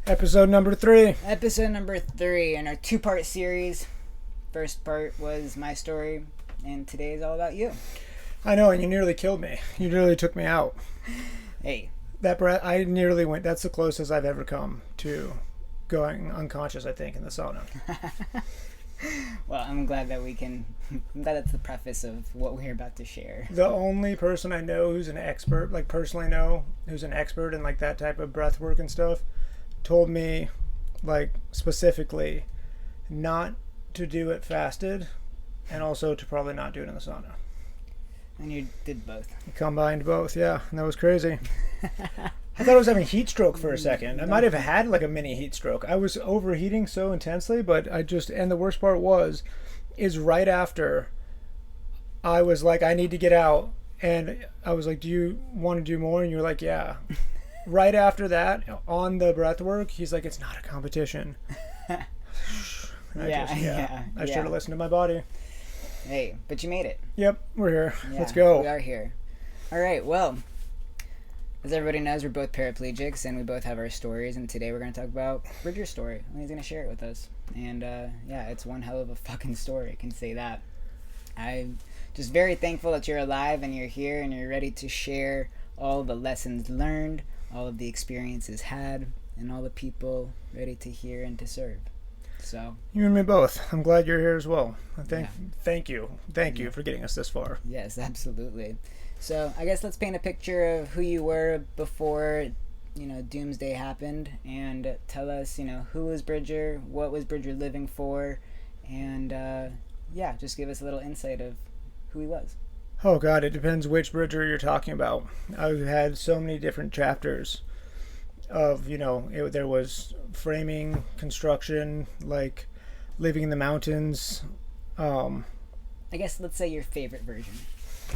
Episode number 3. Episode number 3 in our two-part series. First part was my story, and today is all about you. I know, and you nearly killed me. You nearly took me out. Hey. That breath, I nearly went. That's the closest I've ever come to going unconscious, I think, in the sauna. Well, I'm glad that that's the preface of what we're about to share. The only person I know who's an expert, like personally know, who's an expert in like that type of breath work and stuff, told me, like, specifically not to do it fasted and also to probably not do it in the sauna. And you did both. Combined both, yeah. And that was crazy. I thought I was having heat stroke for a second. I might have had like a mini heat stroke. I was overheating so intensely, but and the worst part is right after I was like, I need to get out. And I was like, do you want to do more? And you were like, yeah. Right after that, on the breath work, he's like, it's not a competition. I should have listened to my body. Hey, but you made it. Yep, we're here. Yeah, let's go. We are here. All right, well, as everybody knows, we're both paraplegics, and we both have our stories, and today we're going to talk about Bridger's story, and he's going to share it with us. And, it's one hell of a fucking story, I can say that. I'm just very thankful that you're alive, and you're here, and you're ready to share all the lessons learned, all of the experiences had, and all the people ready to hear and to serve. So you and me both. I'm glad you're here as well. Thank you for getting us this far. Yes, absolutely. So I guess let's paint a picture of who you were before, Doomsday happened, and tell us, who was Bridger, what was Bridger living for, and just give us a little insight of who he was. Oh God, it depends which Bridger you're talking about. I've had so many different chapters of, there was framing, construction, like living in the mountains. I guess let's say your favorite version.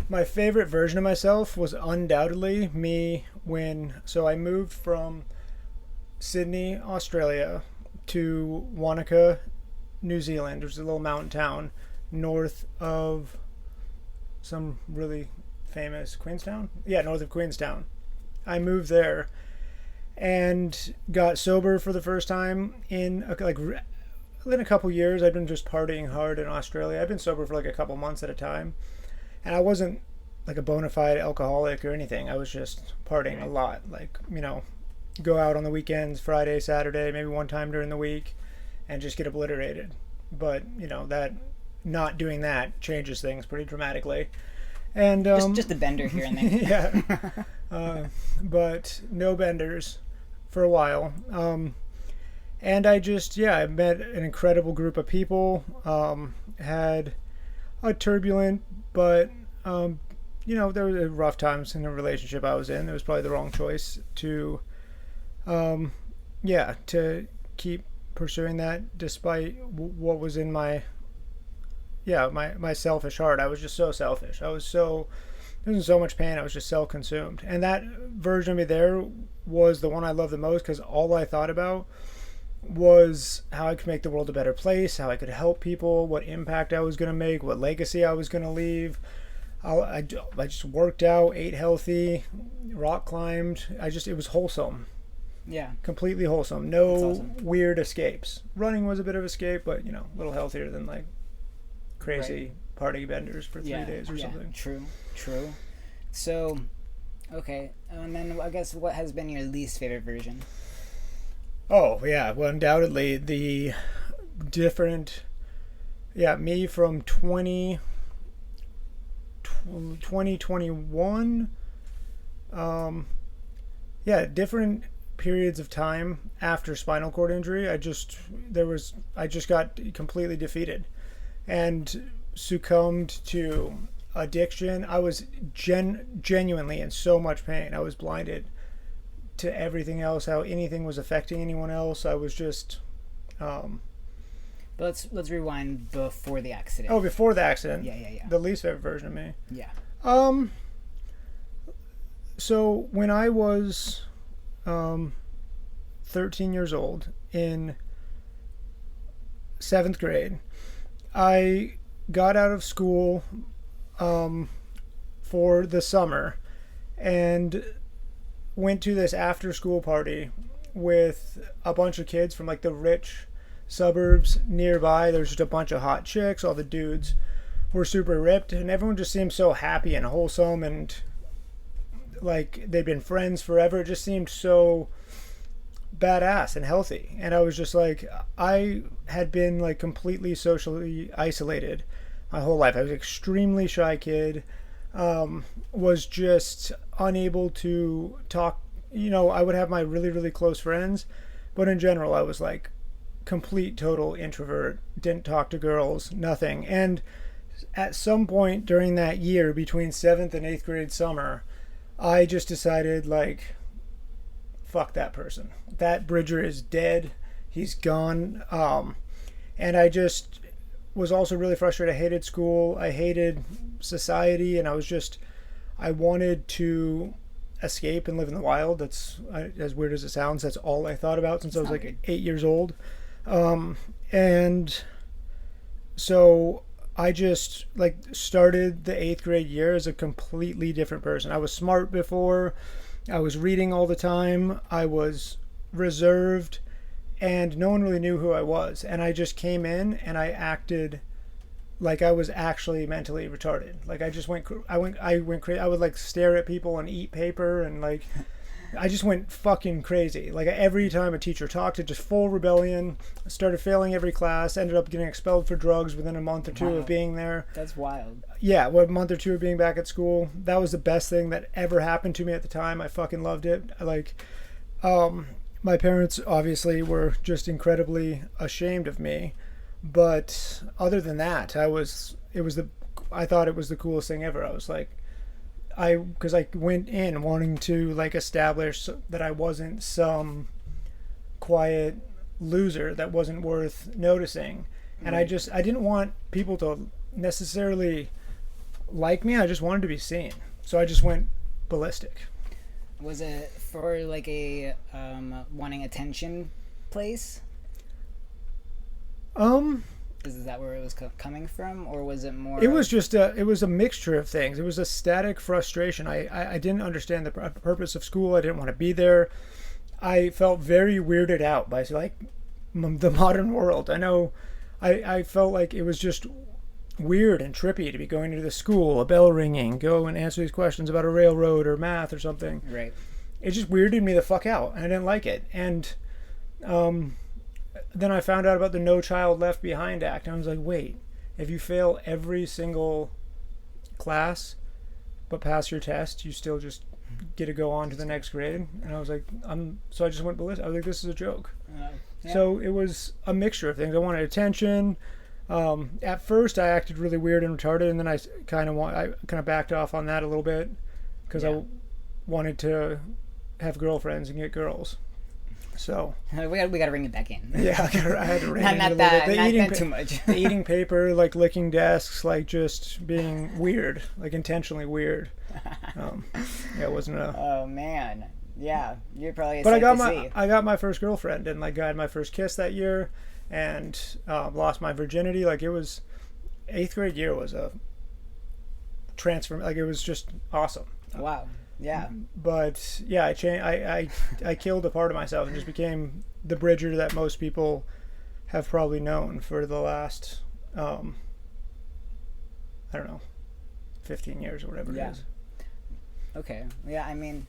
My favorite version of myself was undoubtedly me so I moved from Sydney, Australia to Wanaka, New Zealand, which is a little mountain town north of some really famous Queenstown. Yeah, north of Queenstown. I moved there and got sober for the first time in a couple years. I'd been just partying hard in Australia. I've been sober for like a couple months at a time, and I wasn't like a bona fide alcoholic or anything. I was just partying a lot, go out on the weekends, Friday, Saturday, maybe one time during the week, and just get obliterated. But that not doing that changes things pretty dramatically. And just a bender here and there. Yeah. But no benders for a while. And I met an incredible group of people, had a turbulent, but, there were rough times in the relationship I was in. It was probably the wrong choice to keep pursuing that despite what was in my selfish heart. I was just so selfish. I was in so much pain. I was just self-consumed. And that version of me there was the one I loved the most, because all I thought about was how I could make the world a better place, how I could help people, what impact I was going to make, what legacy I was going to leave. I just worked out, ate healthy, rock climbed. It was wholesome. Yeah. Completely wholesome. No weird escapes. Running was a bit of escape, but, a little healthier than like crazy party benders for 3 days or something. True. So, okay. And then I guess what has been your least favorite version? Oh, yeah. Well, undoubtedly the different, me from 2021, different periods of time after spinal cord injury. I just got completely defeated and succumbed to addiction. I was genuinely in so much pain. I was blinded to everything else, how anything was affecting anyone else. I was just But let's rewind before the accident. Oh, before the accident. Yeah. The least favorite version of me. Yeah. So when I was 13 years old in 7th grade, I got out of school for the summer and went to this after school party with a bunch of kids from like the rich suburbs nearby. There's just a bunch of hot chicks. All the dudes were super ripped, and everyone just seemed so happy and wholesome, and like they'd been friends forever. It just seemed so badass and healthy. And I was just like, I had been like completely socially isolated my whole life. I was an extremely shy kid, was just unable to talk. I would have my really, really close friends, but in general, I was like complete, total introvert, didn't talk to girls, nothing. And at some point during that year, between 7th and 8th grade summer, I just decided, like, fuck that person. That Bridger is dead. He's gone. And I just was also really frustrated. I hated school. I hated society. And I wanted to escape and live in the wild. That's, as weird as it sounds, that's all I thought about since I was like 8 years old. And so I just like started the 8th grade year as a completely different person. I was smart before. I was reading all the time. I was reserved, and no one really knew who I was. And I just came in and I acted like I was actually mentally retarded. Like I went crazy. I would like stare at people and eat paper, and like I just went fucking crazy. Like every time a teacher talked, it just full rebellion. I started failing every class. Ended up getting expelled for drugs within a month or two of being there. That's wild. Yeah, a month or two of being back at school. That was the best thing that ever happened to me at the time. I fucking loved it. My parents obviously were just incredibly ashamed of me, but other than that, I thought it was the coolest thing ever. I was like, because I went in wanting to like establish that I wasn't some quiet loser that wasn't worth noticing. And I didn't want people to necessarily like me. I just wanted to be seen. So I just went ballistic. Was it for like a wanting attention place? Is that where it was coming from, or was it more? It was just it was a mixture of things. It was a static frustration. I didn't understand the purpose of school. I didn't want to be there. I felt very weirded out by like the modern world. I know I felt like it was just weird and trippy to be going to the school, a bell ringing, go and answer these questions about a railroad or math or something. Right. It just weirded me the fuck out, and I didn't like it. And then I found out about the No Child Left Behind Act, and I was like, wait, if you fail every single class but pass your test, you still just get to go on to the next grade? And I was like, so I just went ballistic. I was like, this is a joke. Yeah. So it was a mixture of things. I wanted attention. At first, I acted really weird and retarded, and then I kind of backed off on that a little bit because I wanted to have girlfriends and get girls. So we got to bring it back in. Yeah, I had to rein it in a little bit. Not too much. The eating paper, like licking desks, like just being weird, like intentionally weird. It wasn't a. Oh man, yeah, you're probably. But I got my first girlfriend, and like I had my first kiss that year, and lost my virginity. Like it was, 8th grade year was a transform. Like it was just awesome. Wow. Yeah. But yeah, I killed a part of myself and just became the Bridger that most people have probably known for the last I don't know, 15 years or whatever it is. Okay. Yeah, I mean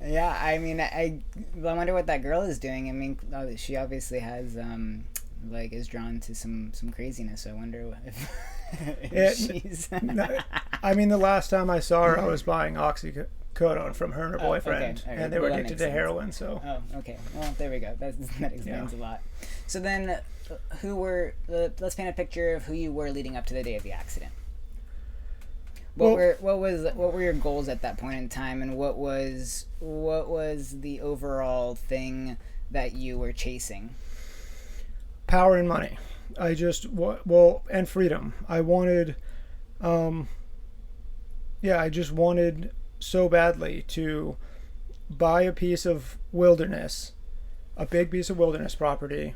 I wonder what that girl is doing. I mean, she obviously has like is drawn to some craziness. I wonder if she's. I mean, the last time I saw her, I was buying oxycodone from her and her boyfriend, okay. And they were addicted to heroin. So. Oh, okay. Well, there we go. That explains a lot. So then, let's paint a picture of who you were leading up to the day of the accident. What were your goals at that point in time, and what was the overall thing that you were chasing? Power and money. And freedom. I wanted, I just wanted so badly to buy a piece of wilderness, a big piece of wilderness property,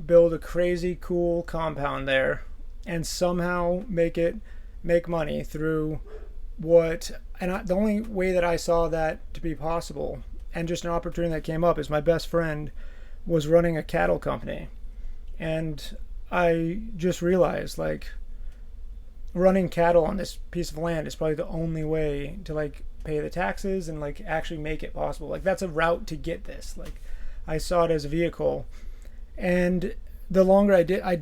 build a crazy cool compound there, and somehow make money through the only way that I saw that to be possible and just an opportunity that came up is my best friend was running a cattle company, and I just realized like running cattle on this piece of land is probably the only way to like pay the taxes and like actually make it possible. Like that's a route to get this. Like I saw it as a vehicle, and the longer I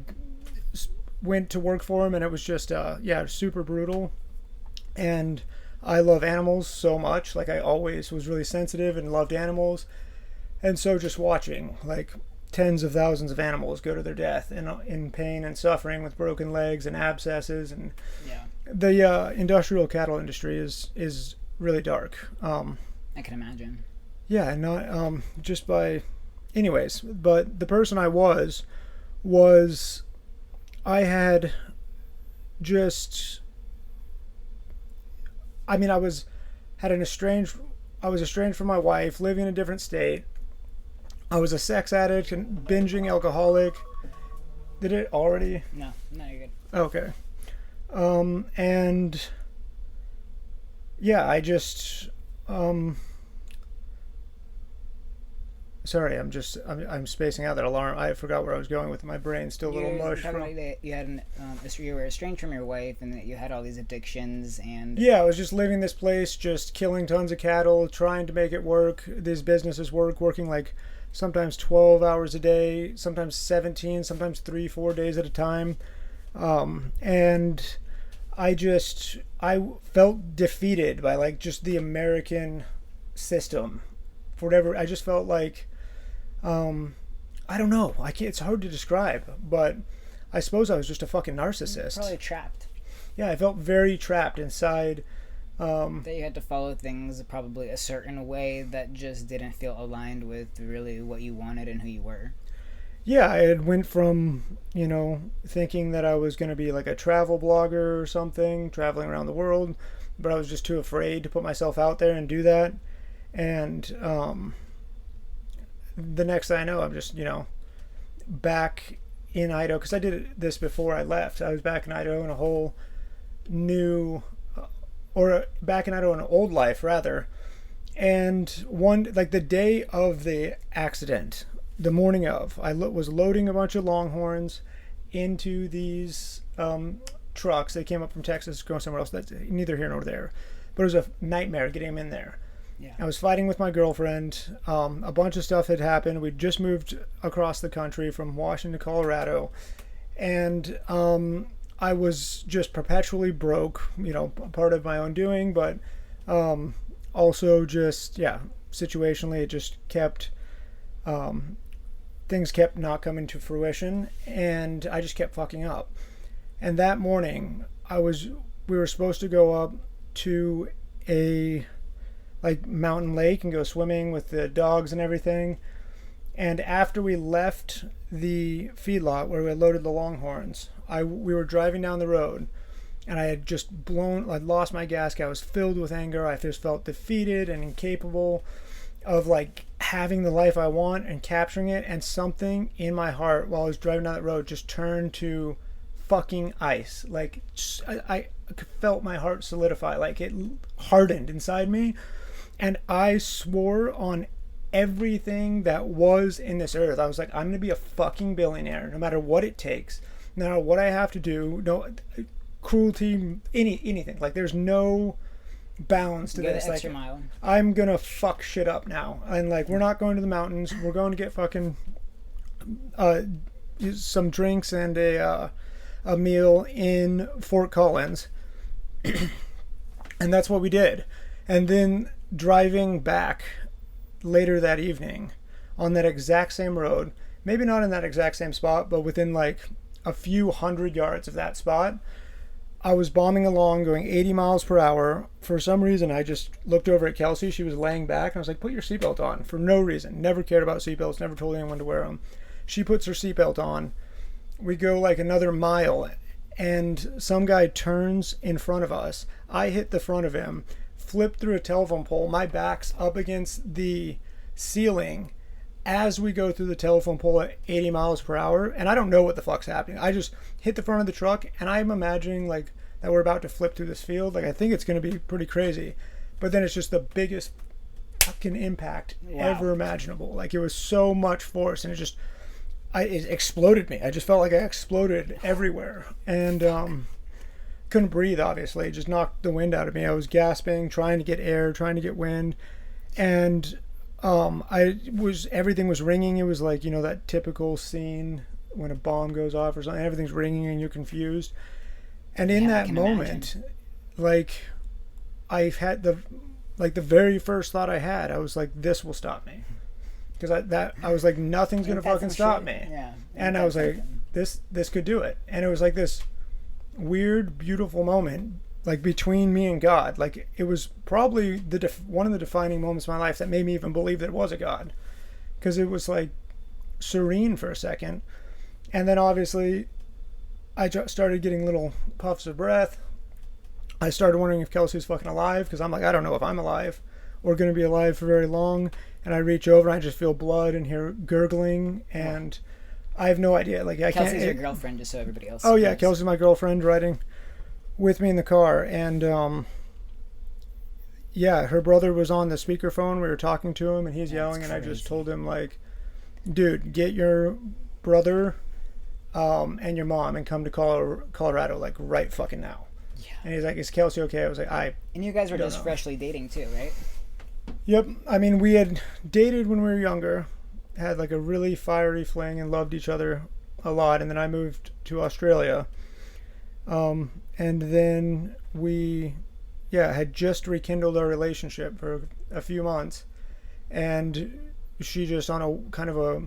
went to work for him, and it was just super brutal. And I love animals so much. Like I always was really sensitive and loved animals, and so just watching like tens of thousands of animals go to their death in pain and suffering with broken legs and abscesses, and Yeah. the industrial cattle industry is really dark. I can imagine. Yeah, and not just by, anyways. But the person I was I had just, I mean, I was estranged from my wife, living in a different state. I was a sex addict and binging alcoholic. Did it already? No, you're good. Okay. And yeah, I just sorry, I'm spacing out that alarm. I forgot where I was going with my brain. Still a little mush. You had you were estranged from your wife, and that you had all these addictions, and yeah, I was just living this place, just killing tons of cattle, trying to make it work. These businesses working like sometimes 12 hours a day, sometimes 17, sometimes 3-4 days at a time. And I felt defeated by like just the American system. For whatever, I just felt like, I don't know. It's hard to describe, but I suppose I was just a fucking narcissist. probably trapped. Yeah, I felt very trapped inside. That you had to follow things probably a certain way that just didn't feel aligned with really what you wanted and who you were. Yeah, I had went from, thinking that I was going to be like a travel blogger or something, traveling around the world, but I was just too afraid to put myself out there and do that. And the next thing I know, I'm just, back in Idaho, because I did this before I left. I was back in Idaho in a whole new, back in Idaho in an old life, rather. And the day of the accident, the morning of, I was loading a bunch of Longhorns into these trucks. They came up from Texas, going somewhere else. That's neither here nor there. But it was a nightmare getting them in there. Yeah. I was fighting with my girlfriend. A bunch of stuff had happened. We'd just moved across the country from Washington to Colorado. And I was just perpetually broke, part of my own doing, but also just, situationally, it just kept, things kept not coming to fruition, and I just kept fucking up. And that morning, we were supposed to go up to a mountain lake and go swimming with the dogs and everything. And after we left the feedlot where we had loaded the Longhorns, we were driving down the road, and I had just I'd lost my gasket. I was filled with anger. I just felt defeated and incapable of having the life I want and capturing it. And something in my heart while I was driving down that road just turned to fucking ice. I felt my heart solidify. It hardened inside me, and I swore on everything that was in this earth. I was like, I'm gonna be a fucking billionaire, no matter what it takes, no matter what I have to do, no cruelty, anything. There's no bounds to this. Extra mile. I'm gonna fuck shit up now, and we're not going to the mountains. We're going to get fucking some drinks and a meal in Fort Collins. And that's what we did. And then driving back later that evening on that exact same road, maybe not in that exact same spot, but within a few hundred yards of that spot, I was bombing along going 80 miles per hour. For some reason, I just looked over at Kelsey. She was laying back, and I was like, put your seatbelt on. For no reason. Never cared about seatbelts, never told anyone to wear them. She puts her seatbelt on. We go another mile, and some guy turns in front of us. I hit the front of him, flipped through a telephone pole. My back's up against the ceiling as we go through the telephone pole at 80 miles per hour, and I don't know what the fuck's happening. I just hit the front of the truck, and I'm imagining that we're about to flip through this field. I think it's going to be pretty crazy, but then it's just the biggest fucking impact ever imaginable. Like, it was so much force, and it exploded me. I just felt like I exploded everywhere, and couldn't breathe. Obviously, it just knocked the wind out of me. I was gasping, trying to get air, trying to get wind, and everything was ringing. It was like, that typical scene when a bomb goes off or something. Everything's ringing and you're confused. And in that moment, like, I've had the very first thought I had, I was like, this will stop me. Because I was like, nothing's gonna fucking stop me. Yeah. And I was like, this could do it. And it was like this weird, beautiful moment, like, between me and God. Like, it was probably one of the defining moments of my life that made me even believe that it was a God. Because it was like serene for a second. And then obviously I started getting little puffs of breath. I started wondering if Kelsey was fucking alive, because I'm like, I don't know if I'm alive or going to be alive for very long. And I reach over and I just feel blood and hear gurgling, and I have no idea. Like, Kelsey's your girlfriend, just so everybody else knows. Yeah, knows. Kelsey's my girlfriend, riding with me in the car. And her brother was on the speakerphone. We were talking to him, and he's yelling, and I just told him, like, dude, get your brother and your mom and come to Colorado, like, right fucking now. Yeah. And he's like, is Kelsey okay? I was like, And you guys were just freshly dating too, right? Yep. I mean, we had dated when we were younger, had like a really fiery fling, and loved each other a lot. And then I moved to Australia. And then we, had just rekindled our relationship for a few months. And she just, on a kind of a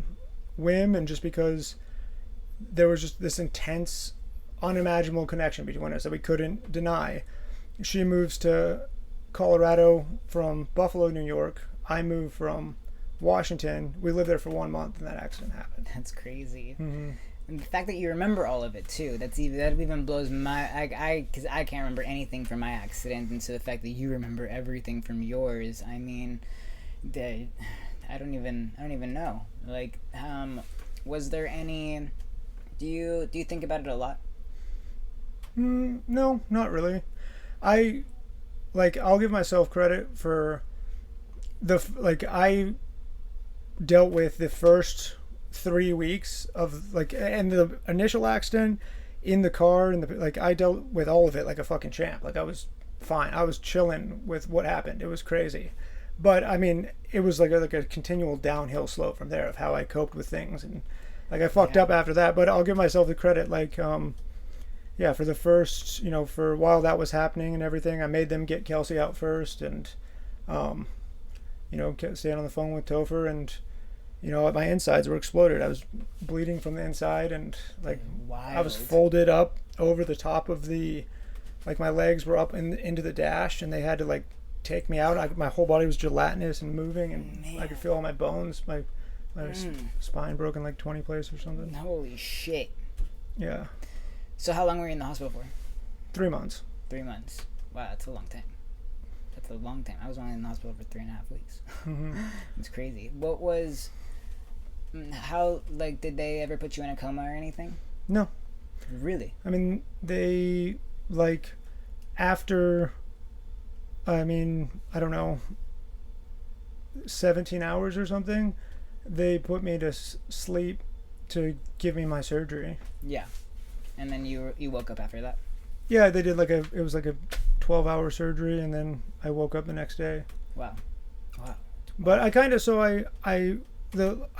whim, and just because there was just this intense, unimaginable connection between us that we couldn't deny, she moves to Colorado from Buffalo, New York. I moved from Washington. We lived there for 1 month, and that accident happened. That's crazy. Mm-hmm. And the fact that you remember all of it too, that even blows because I can't remember anything from my accident, and so the fact that you remember everything from yours, I mean, I don't even know. Like, was there any? Do you think about it a lot? No, not really. I'll give myself credit for I dealt with the first 3 weeks of, like, and the initial accident in the car, and I dealt with all of it like a fucking champ. Like, I was fine. I was chilling with what happened. It was crazy. But I mean, it was like a continual downhill slope from there of how I coped with things, and like, I fucked up after that. But I'll give myself the credit, like, for the first, for a while that was happening and everything, I made them get Kelsey out first, and kept staying on the phone with Topher, and my insides were exploded. I was bleeding from the inside, and like, I was folded up over the top of my legs were up into the dash, and they had to, like, take me out. My whole body was gelatinous and moving, and I could feel all my bones. My spine broken like 20 places or something. Holy shit. Yeah. So how long were you in the hospital for? 3 months. 3 months. Wow, that's a long time. I was only in the hospital for 3.5 weeks. Mm-hmm. It's crazy. Did they ever put you in a coma or anything? No. Really? I mean, they, after, I don't know, 17 hours or something, they put me to sleep to give me my surgery. Yeah. And then you woke up after that? Yeah, they did it was like a 12-hour surgery, and then I woke up the next day. Wow. But I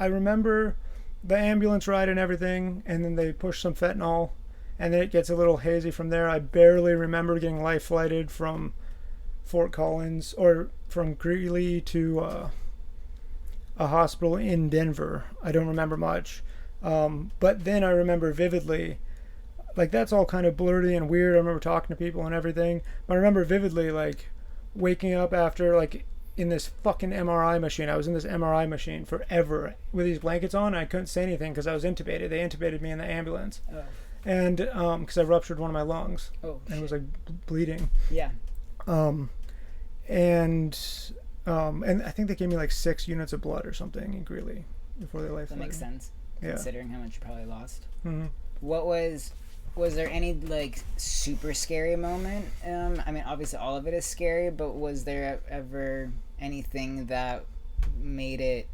remember the ambulance ride and everything, and then they push some fentanyl, and then it gets a little hazy from there. I barely remember getting life flighted from Fort Collins, or from Greeley to a hospital in Denver. I don't remember much. But then I remember vividly, like, that's all kind of blurry and weird. I remember talking to people and everything, but I remember vividly, like, waking up after, like, in this fucking MRI machine. I was in this MRI machine forever with these blankets on. And I couldn't say anything because I was intubated. They intubated me in the ambulance. Oh. And because I ruptured one of my lungs. Oh, and it was, like, bleeding. Yeah. And I think they gave me like 6 units of blood or something in Greeley before they life. That makes sense. Yeah. Considering how much you probably lost. Mm-hmm. What was there any, like, super scary moment? I mean, obviously all of it is scary, but was there ever anything that made it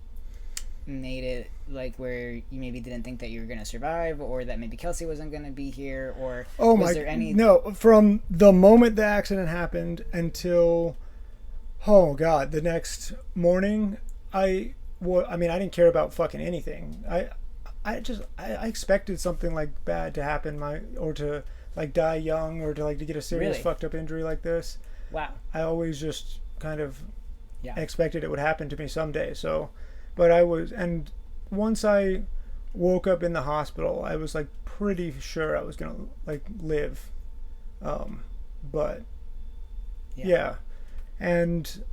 like where you maybe didn't think that you were gonna survive, or that maybe Kelsey wasn't gonna be here, or was there any? No, from the moment the accident happened until, oh god, the next morning, I mean, I didn't care about fucking anything. I expected something like bad to happen, or to like die young, or to like to get a serious Really? fucked up injury like this. Wow. I always just kind of Yeah. expected it would happen to me someday. So, and once I woke up in the hospital, I was like pretty sure I was gonna like live. But Yeah. yeah, and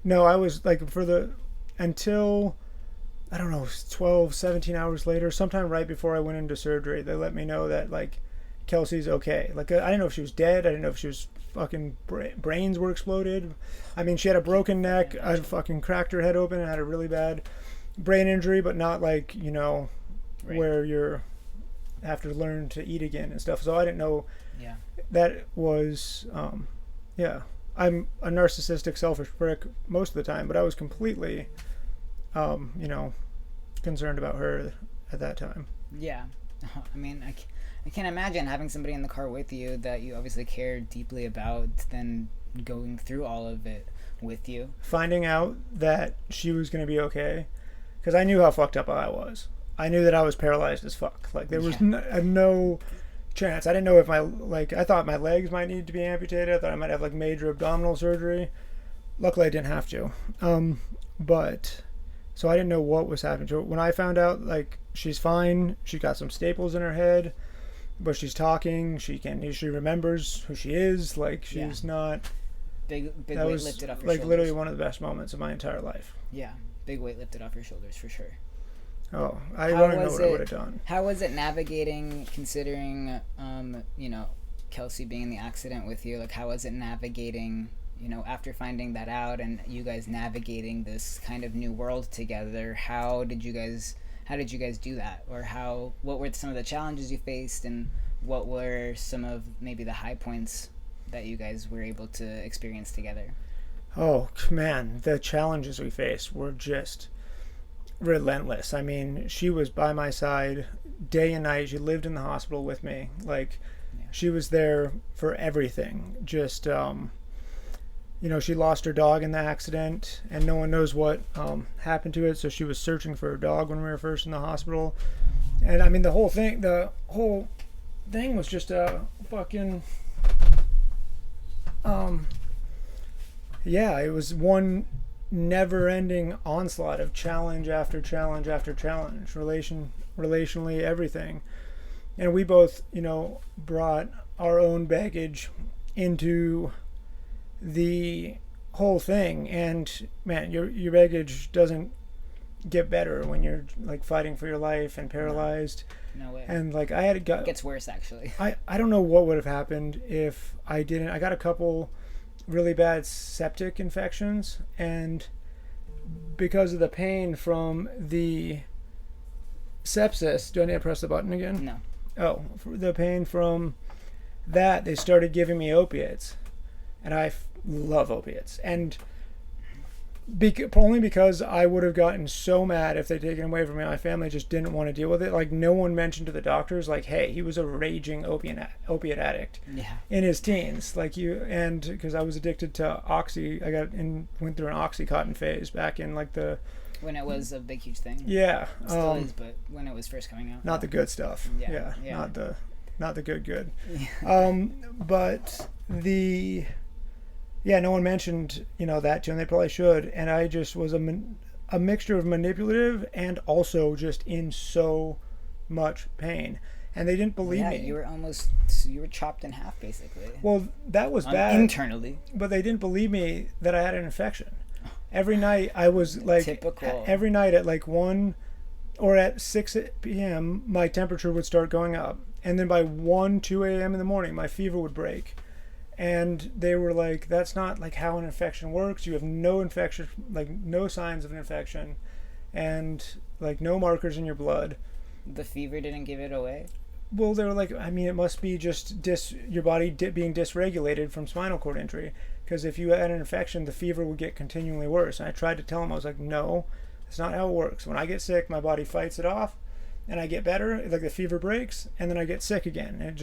no, I was like until I don't know, 12, 17 hours later, sometime right before I went into surgery, they let me know that like Kelsey's okay. Like I didn't know if she was dead. I didn't know if she was fucking brains were exploded. I mean, she had a broken neck. I fucking cracked her head open and had a really bad brain injury, but not like, Right. where you're have to learn to eat again and stuff. So I didn't know Yeah. that was yeah. I'm a narcissistic, selfish prick most of the time, but I was completely you know, concerned about her at that time. Yeah. I mean, I can't imagine having somebody in the car with you that you obviously care deeply about, then going through all of it with you. Finding out that she was going to be okay, because I knew how fucked up I was. I knew that I was paralyzed as fuck. Like there was no chance. I didn't know if I thought my legs might need to be amputated. I thought I might have like major abdominal surgery. Luckily, I didn't have to. But so I didn't know what was happening to her. When I found out like she's fine, she got some staples in her head, but she's talking. She remembers who she is. Like she's not. Big That weight was lifted off your like shoulders. literally one of the best moments of my entire life. Yeah, big weight lifted off your shoulders for sure. Oh, I How don't even know was what I it- would have done. How was it navigating, considering, Kelsey being in the accident with you? Like, how was it navigating, after finding that out and you guys navigating this kind of new world together? How did you guys do that? Or what were some of the challenges you faced, and what were some of maybe the high points that you guys were able to experience together? Oh man, the challenges we faced were just relentless. I mean, she was by my side day and night. She lived in the hospital with me. Like, she was there for everything. Just, she lost her dog in the accident, and no one knows what happened to it. So she was searching for her dog when we were first in the hospital. And I mean, the whole thing was just a fucking, yeah, it was one never-ending onslaught of challenge after challenge after challenge, relationally, everything. And we both, brought our own baggage into the whole thing. And man, your baggage doesn't get better when you're like fighting for your life and paralyzed. No way. And like It gets worse, actually. I don't know what would have happened if I didn't. I got a couple really bad septic infections, and because of the pain from the sepsis, do I need to press the button again? No. Oh, for the pain from that, they started giving me opiates, and I love opiates, and only because I would have gotten so mad if they'd taken away from me. My family just didn't want to deal with it. Like, no one mentioned to the doctors, like, hey, he was a raging opiate addict in his teens. Like, and because I was addicted to Oxy, went through an Oxycontin phase back in like when it was a big, huge thing. Yeah. It still is, but when it was first coming out. Not the good stuff. Yeah. Not the good. Yeah. But no one mentioned, that to them. They probably should. And I just was a mixture of manipulative and also just in so much pain. And they didn't believe me. You were chopped in half, basically. Well, that was bad. Internally. But they didn't believe me that I had an infection. Every night I was like, Typical. Every night at like 1 or at 6 p.m., my temperature would start going up. And then by 2 a.m. in the morning, my fever would break. And they were like, that's not like how an infection works. You have no infection, like no signs of an infection, and like no markers in your blood. The fever didn't give it away? Well, they were like, I mean, it must be just your body being dysregulated from spinal cord injury. because if you had an infection, the fever would get continually worse. And I tried to tell him, I was like, no, that's not how it works. When I get sick, my body fights it off, and I get better. Like the fever breaks, and then I get sick again. And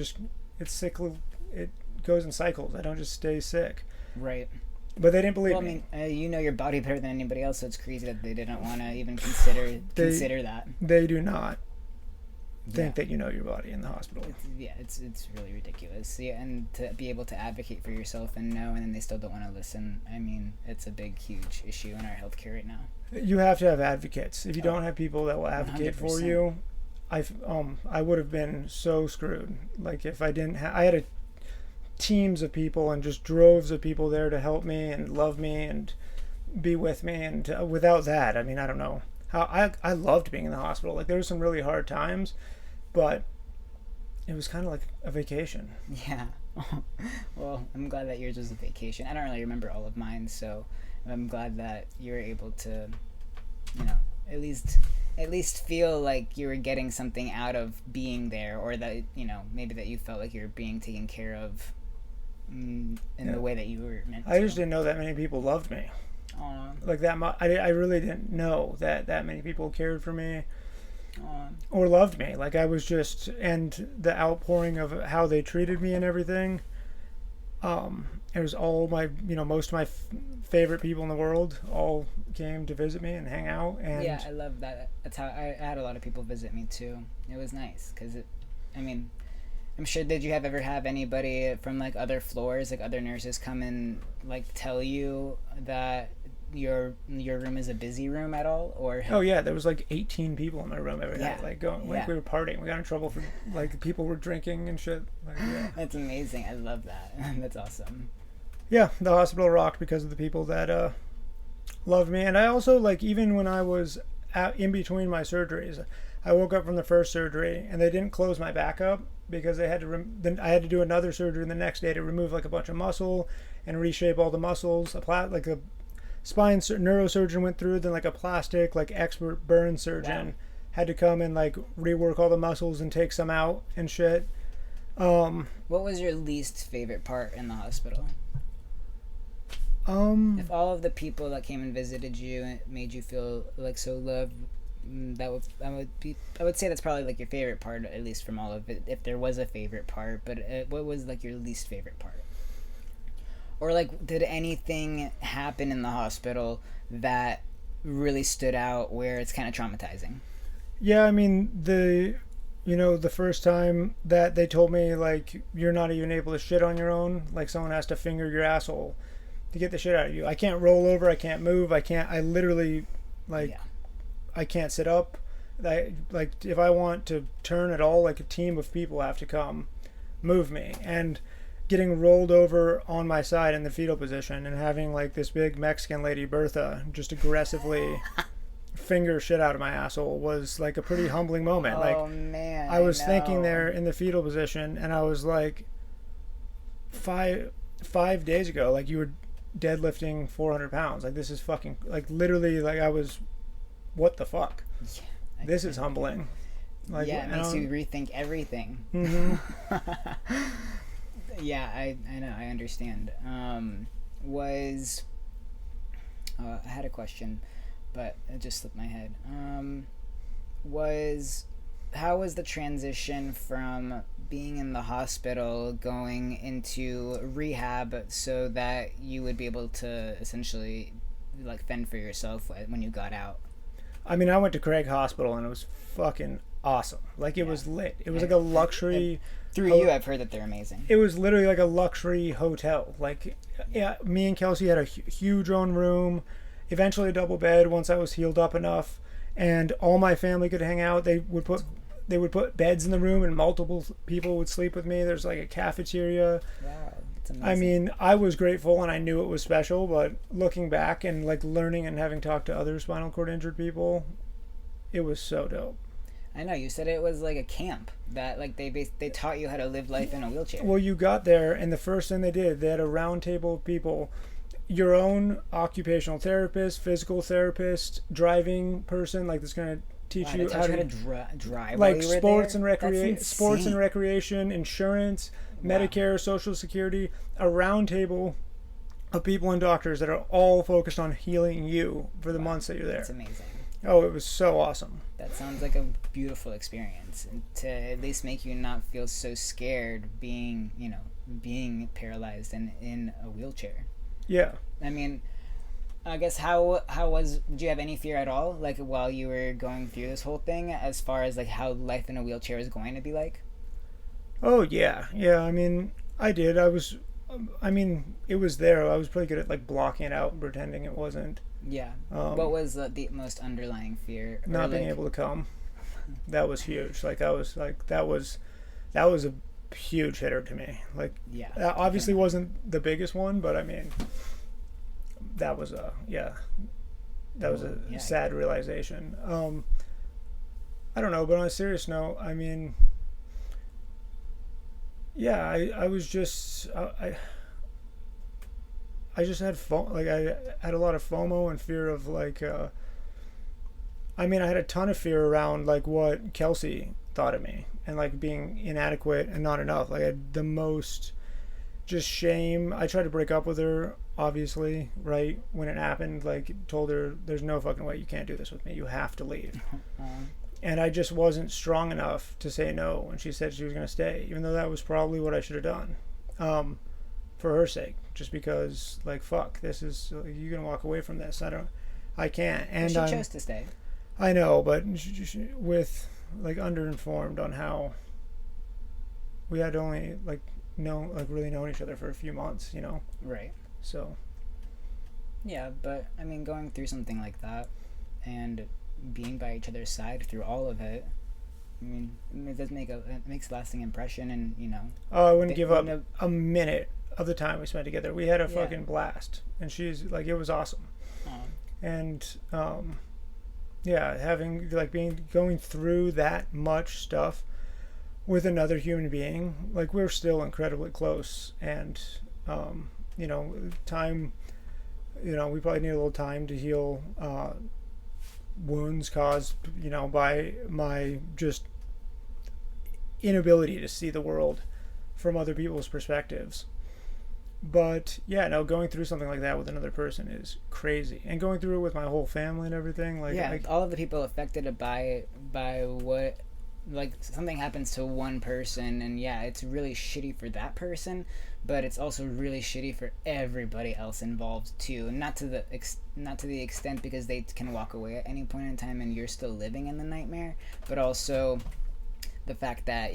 it's cyclical. It goes in cycles. I don't just stay sick. Right. But they didn't believe Well, I me. mean, you know your body better than anybody else, so it's crazy that they didn't want to even consider that. They do not think Yeah. that you know your body in the hospital. It's really ridiculous. Yeah, and to be able to advocate for yourself and know, and then they still don't want to listen. I mean, it's a big, huge issue in our healthcare right now. You have to have advocates. If you don't have people that will advocate for 100%. you, I would have been so screwed. Like if I didn't I had teams of people and just droves of people there to help me and love me and be with me, and without that, I mean, I don't know how. I loved being in the hospital. Like there were some really hard times, but it was kind of like a vacation. Yeah. Well, I'm glad that yours was a vacation. I don't really remember all of mine, so I'm glad that you were able to, you know, at least feel like you were getting something out of being there, or that, you know, maybe that you felt like you were being taken care of in the way that you were meant to. I just didn't know that many people loved me. Aw. Like that. I really didn't know that many people cared for me Aw. or loved me. Like I was just, and the outpouring of how they treated me and everything. It was all my, most of my favorite people in the world all came to visit me and hang out. And Yeah, I love that. That's how I had a lot of people visit me too. It was nice because I mean, I'm sure, did you ever have anybody from like other floors, like other nurses come and like tell you that your room is a busy room at all, or oh yeah, there was like 18 people in my room every Yeah. night, like Yeah. we were partying. We got in trouble for like people were drinking and shit. Like, yeah. That's amazing. I love that. That's awesome. Yeah, the hospital rocked because of the people that loved me. And I also, like, even when I was in between my surgeries, I woke up from the first surgery and they didn't close my back up because they had to then I had to do another surgery the next day to remove like a bunch of muscle and reshape all the muscles. Like a neurosurgeon went through, then like a plastic like expert burn surgeon Wow. had to come and like rework all the muscles and take some out and shit. What was your least favorite part in the hospital? If all of the people that came and visited you made you feel like so loved, I would say that's probably like your favorite part, at least from all of it, if there was a favorite part. But what was like your least favorite part? Or like, did anything happen in the hospital that really stood out where it's kind of traumatizing? Yeah, I mean the first time that they told me like you're not even able to shit on your own, like someone has to finger your asshole to get the shit out of you. I can't roll over, I can't move, I literally like Yeah. I can't sit up. Like if I want to turn at all, like a team of people have to come move me. And getting rolled over on my side in the fetal position and having like this big Mexican lady Bertha just aggressively finger shit out of my asshole was like a pretty humbling moment. Oh Like man, I was know. thinking there in the fetal position and I was like five days ago, like you were deadlifting 400 pounds. Like this is fucking, like literally, like I was, what the fuck? Yeah, This is humbling. Like, yeah, it makes you rethink everything. Mm-hmm. Yeah, I know, I understand. I had a question, but it just slipped my head. How was the transition from being in the hospital going into rehab so that you would be able to essentially like fend for yourself when you got out? I mean, I went to Craig Hospital and it was fucking awesome. Like it was lit. It was like a luxury. Through you, I've heard that they're amazing. It was literally like a luxury hotel. Like, yeah, me and Kelsey had a huge own room, eventually a double bed once I was healed up enough, and all my family could hang out. They would put beds in the room and multiple people would sleep with me. There's like a cafeteria. Wow, that's amazing. I mean, I was grateful and I knew it was special, but looking back and like learning and having talked to other spinal cord injured people, it was so dope. I know, you said it was like a camp that like they taught you how to live life in a wheelchair. Well, you got there and the first thing they had a round table of people, your own occupational therapist, physical therapist, driving person, like that's going to teach you how to drive, like while you were sports there? and That's insane. recreation, insurance, Wow. Medicare, Social Security, a round table of people and doctors that are all focused on healing you for the months that you're there. That's amazing. Oh, it was so awesome. That sounds like a beautiful experience, and to at least make you not feel so scared being, being paralyzed and in a wheelchair. Yeah. I mean, I guess did you have any fear at all, like while you were going through this whole thing, as far as like how life in a wheelchair is going to be like? Oh yeah, yeah. I mean, I did. It was there. I was pretty good at like blocking it out and pretending it wasn't. Yeah. What was the most underlying fear? Not being able to come. That was huge. Like that was a huge hitter to me. Like, yeah, that obviously wasn't the biggest one, but I mean, that was a sad realization. I don't know, but on a serious note, I mean, yeah, I was just I just had I had a lot of FOMO and fear of like I mean, I had a ton of fear around like what Kelsey thought of me and like being inadequate and not enough. Like I had the most just shame. I tried to break up with her, obviously, right when it happened. Like told her, "There's no fucking way you can't do this with me. You have to leave." And I just wasn't strong enough to say no when she said she was going to stay, even though that was probably what I should have done, for her sake. Just because, like, fuck, this is, you're going to walk away from this. I can't. And she chose to stay. I know, but with, like, underinformed on how we had only, really known each other for a few months, Right. So. Yeah, but, I mean, going through something like that and being by each other's side through all of it, I mean, it does it makes a lasting impression, and Oh, I wouldn't give up a minute of the time we spent together. We had a fucking blast, and she's like, it was awesome. And having going through that much stuff with another human being, like we're still incredibly close, and time, we probably need a little time to heal wounds caused, by my just inability to see the world from other people's perspectives. But yeah, no, going through something like that with another person is crazy, and going through it with my whole family and everything, all of the people affected by what, like, something happens to one person, and it's really shitty for that person, but it's also really shitty for everybody else involved too. Not to the extent because they can walk away at any point in time and you're still living in the nightmare, but also the fact that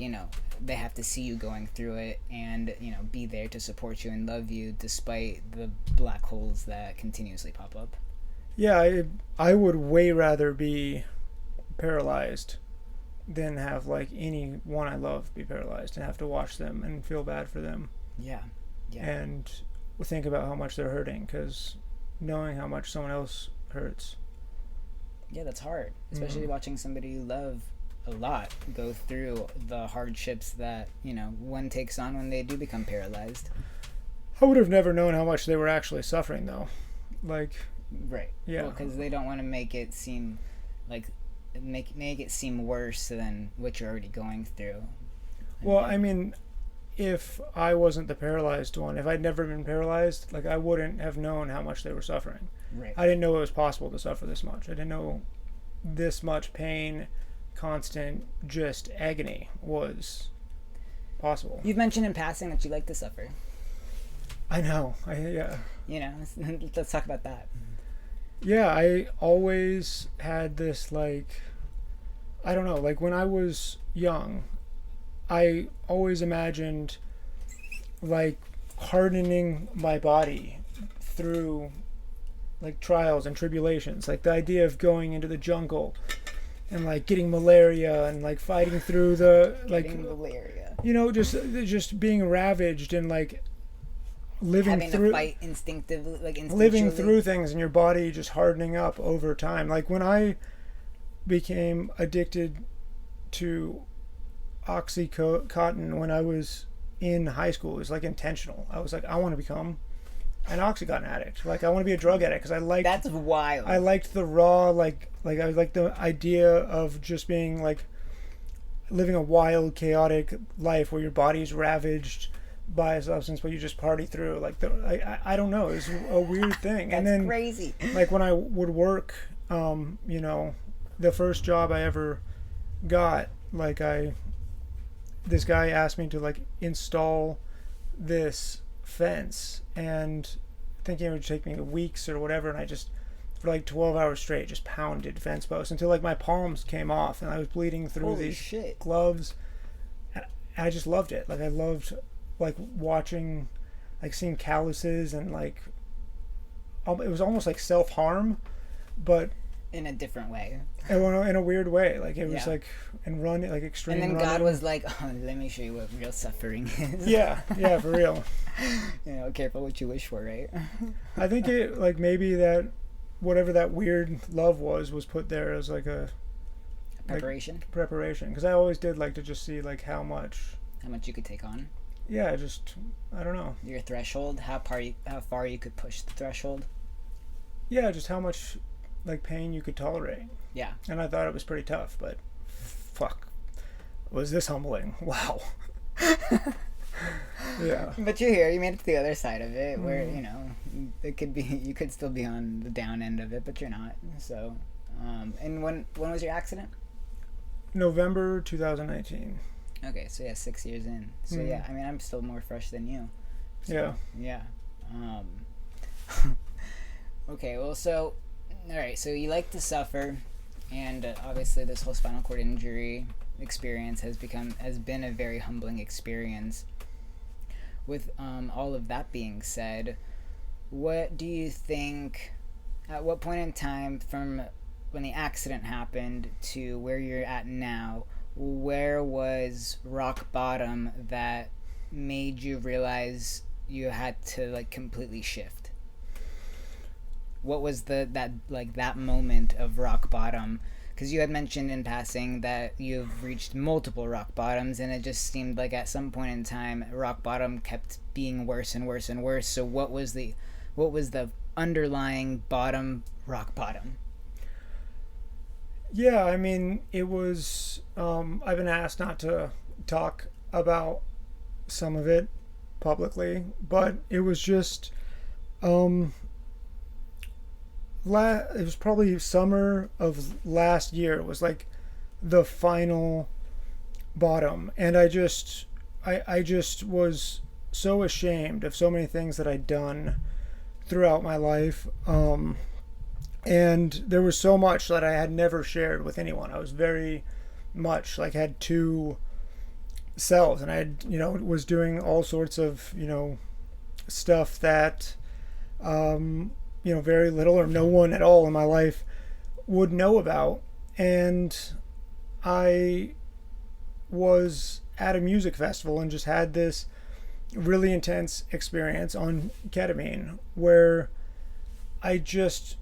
they have to see you going through it and be there to support you and love you despite the black holes that continuously pop up. Yeah, I would way rather be paralyzed than have like anyone I love be paralyzed and have to watch them and feel bad for them. Yeah. And think about how much they're hurting, because knowing how much someone else hurts. Yeah, that's hard, especially watching somebody you love a lot go through the hardships that one takes on when they do become paralyzed. I would have never known how much they were actually suffering, though. Right. Yeah. Well, because they don't want to make it seem like make it seem worse than what you're already going through. Well, I mean, if I wasn't the paralyzed one, if I'd never been paralyzed, like, I wouldn't have known how much they were suffering. Right. I didn't know it was possible to suffer this much. I didn't know this much pain, constant just agony was possible. You've mentioned in passing that you like to suffer. I know. Let's talk about that. Yeah, I always had this, like, I don't know, like when I was young, I always imagined like hardening my body through like trials and tribulations, like the idea of going into the jungle and like getting malaria and like fighting through the malaria. Just being ravaged and like living having through to fight instinctively, like instinctually. Living through things and your body just hardening up over time. Like when I became addicted to Oxycontin when I was in high school, it was like intentional. I was like, I want to become an Oxycontin addict. Like I want to be a drug addict because I liked. That's wild. I liked the raw, like I liked the idea of just being like living a wild, chaotic life where your body's ravaged buy a substance, but you just party through. Like, I don't know. It's a weird thing. That's and then crazy. like when I would work, you know, the first job I ever got, like this guy asked me to like install this fence, and thinking it would take me weeks or whatever, and I just for like 12 hours straight just pounded fence posts until like my palms came off and I was bleeding through Holy these shit. gloves. I just loved it. Like I loved like watching, like seeing calluses, and like it was almost like self-harm, but In a different way. in a weird way. Like it was Yeah. like and running like extreme. And then running. God was like, oh, let me show you what real suffering is. Yeah, for real. You know, careful what you wish for, right? I think it like maybe that whatever that weird love was put there as like a Preparation. preparation, because I always did like to just see like how much. How much you could take on. Yeah, just I don't know. Your threshold. How far you could push the threshold. Yeah, just how much like pain you could tolerate. Yeah. And I thought it was pretty tough, but fuck, was this humbling? Wow. Yeah. But you're here. You made it to the other side of it, where you know it could be. You could still be on the down end of it, but you're not. So, and when was your accident? November 2019. Okay, so yeah, 6 years in. So yeah, I mean, I'm still more fresh than you. So, Yeah. Yeah. Okay. Well, so all right. So you like to suffer, and obviously this whole spinal cord injury experience has been a very humbling experience. With all of that being said, what do you think, at what point in time from when the accident happened to where you're at now, where was rock bottom that made you realize you had to like completely shift? What was that moment of rock bottom? Because you had mentioned in passing that you've reached multiple rock bottoms, and it just seemed like at some point in time, rock bottom kept being worse and worse and worse. So what was the underlying rock bottom? Yeah, I mean, it was. I've been asked not to talk about some of it publicly, but it was just. It was probably summer of last year. It was like the final bottom, and I just was so ashamed of so many things that I'd done throughout my life, and there was so much that I had never shared with anyone. I was very much like had two selves, and I had was doing all sorts of stuff that very little or no one at all in my life would know about. And I was at a music festival and just had this really intense experience on ketamine where I just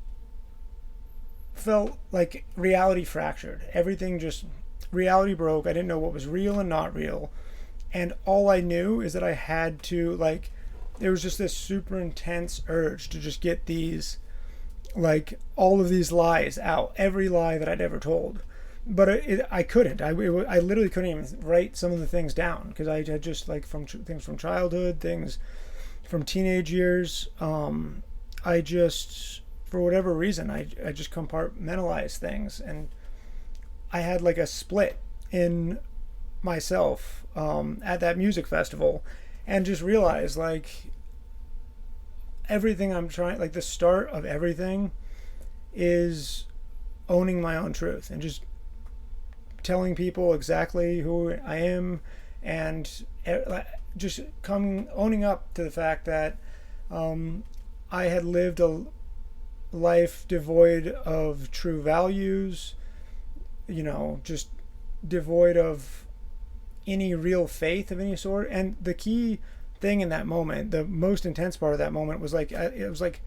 felt like reality fractured. Everything just, reality broke. I didn't know what was real and not real. And all I knew is that I had to, like, there was just this super intense urge to just get these, like, all of these lies out, every lie that I'd ever told. But I couldn't. I literally couldn't even write some of the things down because I had just, like, things from childhood, things from teenage years. I just, for whatever reason, I just compartmentalized things, and I had like a split in myself at that music festival, and just realized like everything I'm trying, like the start of everything is owning my own truth and just telling people exactly who I am, and just owning up to the fact that I had lived a life devoid of true values, just devoid of any real faith of any sort. And the key thing in that moment, the most intense part of that moment was like, it was like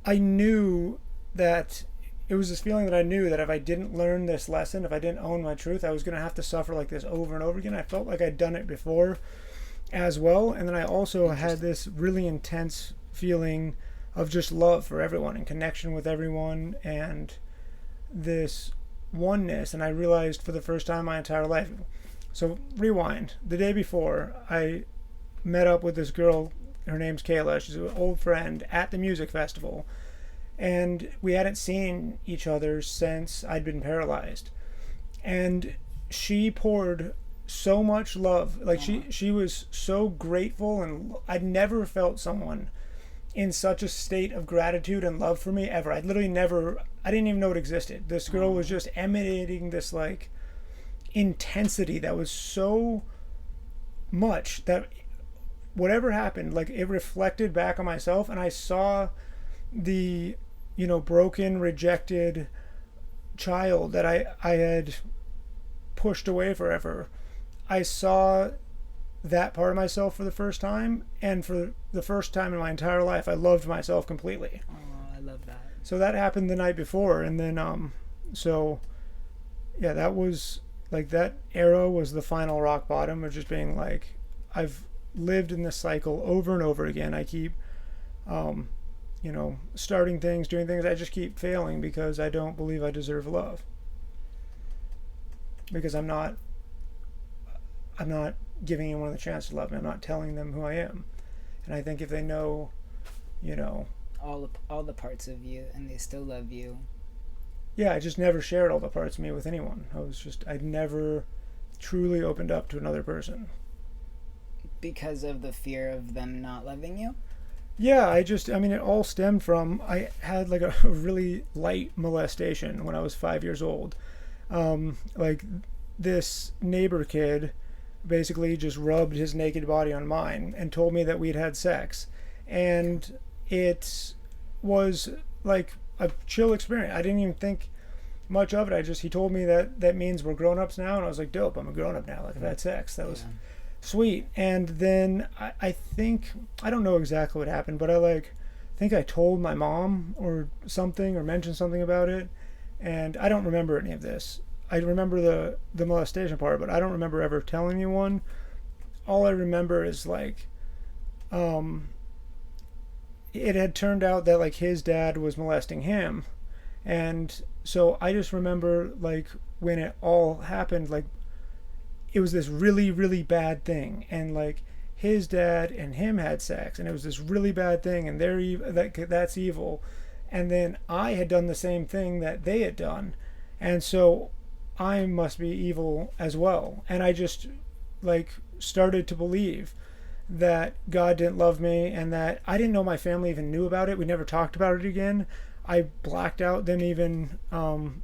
I knew that it was this feeling that I knew that if I didn't learn this lesson, if I didn't own my truth, I was going to have to suffer like this over and over again. I felt like I'd done it before as well. And then I also had this really intense feeling of just love for everyone and connection with everyone and this oneness. And I realized for the first time in my entire life, So rewind. The day before, I met up with this girl. Her name's Kayla. She's an old friend at the music festival, and we hadn't seen each other since I'd been paralyzed. And she poured so much love. Like she was so grateful, and I'd never felt someone in such a state of gratitude and love for me ever. I'd literally never. I didn't even know it existed. This girl was just emanating this like intensity that was so much that whatever happened, like it reflected back on myself, and I saw the broken, rejected child that I had pushed away forever. I saw that part of myself for the first time, and for the first time in my entire life I loved myself completely. Oh, I love that. So that happened the night before, and then so yeah, that was like, that era was the final rock bottom of just being like, I've lived in this cycle over and over again. I keep starting things, doing things, I just keep failing because I don't believe I deserve love, because I'm not giving anyone the chance to love me. I'm not telling them who I am. And I think if they know, all the parts of you, and they still love you. Yeah, I just never shared all the parts of me with anyone. I'd never truly opened up to another person. Because of the fear of them not loving you? Yeah, it all stemmed from, I had like a really light molestation when I was 5 years old. Like, this neighbor kid basically just rubbed his naked body on mine and told me that we'd had sex. And it was like a chill experience. I didn't even think much of it. He told me that means we're grown-ups now, and I was like, dope, I'm a grown-up now. Like, I've had sex. That was sweet. And then I think, I don't know exactly what happened, but I think I told my mom or something, or mentioned something about it, and I don't remember any of this. I remember the molestation part, but I don't remember ever telling anyone. All I remember is like, it had turned out that like his dad was molesting him, and so I just remember like when it all happened, like it was this really, really bad thing, and like his dad and him had sex, and it was this really bad thing, and that's evil, and then I had done the same thing that they had done, and so I must be evil as well. And I just like started to believe that God didn't love me, and that I didn't know my family even knew about it. We never talked about it again. I blacked out them even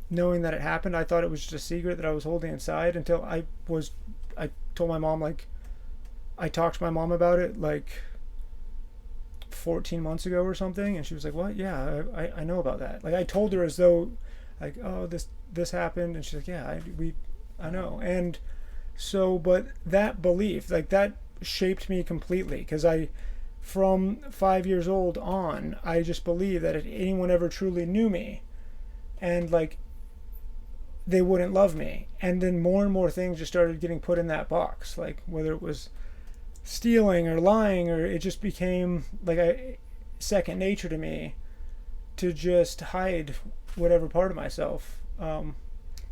knowing that it happened. I thought it was just a secret that I was holding inside until I told my mom, like, I talked to my mom about it like 14 months ago or something, and she was like, what? Yeah, I know about that. Like, I told her as though like, oh, this happened, and she's like, yeah, I know. And so, but that belief, like, that shaped me completely, because from 5 years old on, I just believed that if anyone ever truly knew me, and like, they wouldn't love me. And then more and more things just started getting put in that box, like whether it was stealing or lying, or it just became like a second nature to me to just hide whatever part of myself.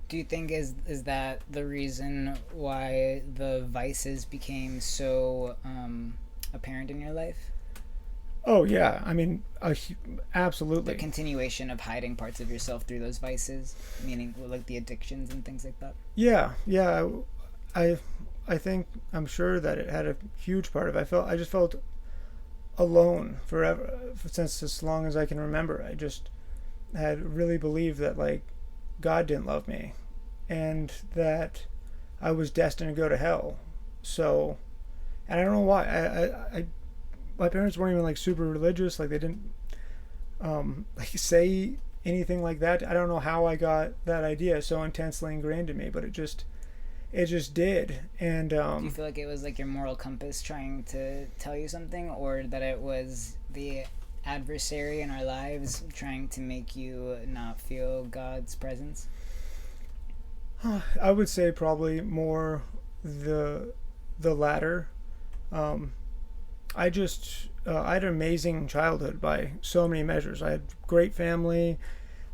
Do you think is that the reason why the vices became so apparent in your life? Oh yeah, absolutely. The continuation of hiding parts of yourself through those vices, meaning like the addictions and things like that. Yeah. I think, I'm sure that it had a huge part of it. I just felt alone forever, since as long as I can remember. I just had really believed that like God didn't love me, and that I was destined to go to hell. So, and I don't know why. I my parents weren't even like super religious. Like, they didn't like say anything like that. I don't know how I got that idea so intensely ingrained in me, but it just did. And do you feel like it was like your moral compass trying to tell you something, or that it was the adversary in our lives trying to make you not feel God's presence? I would say probably more the latter. I had an amazing childhood by so many measures. I had great family.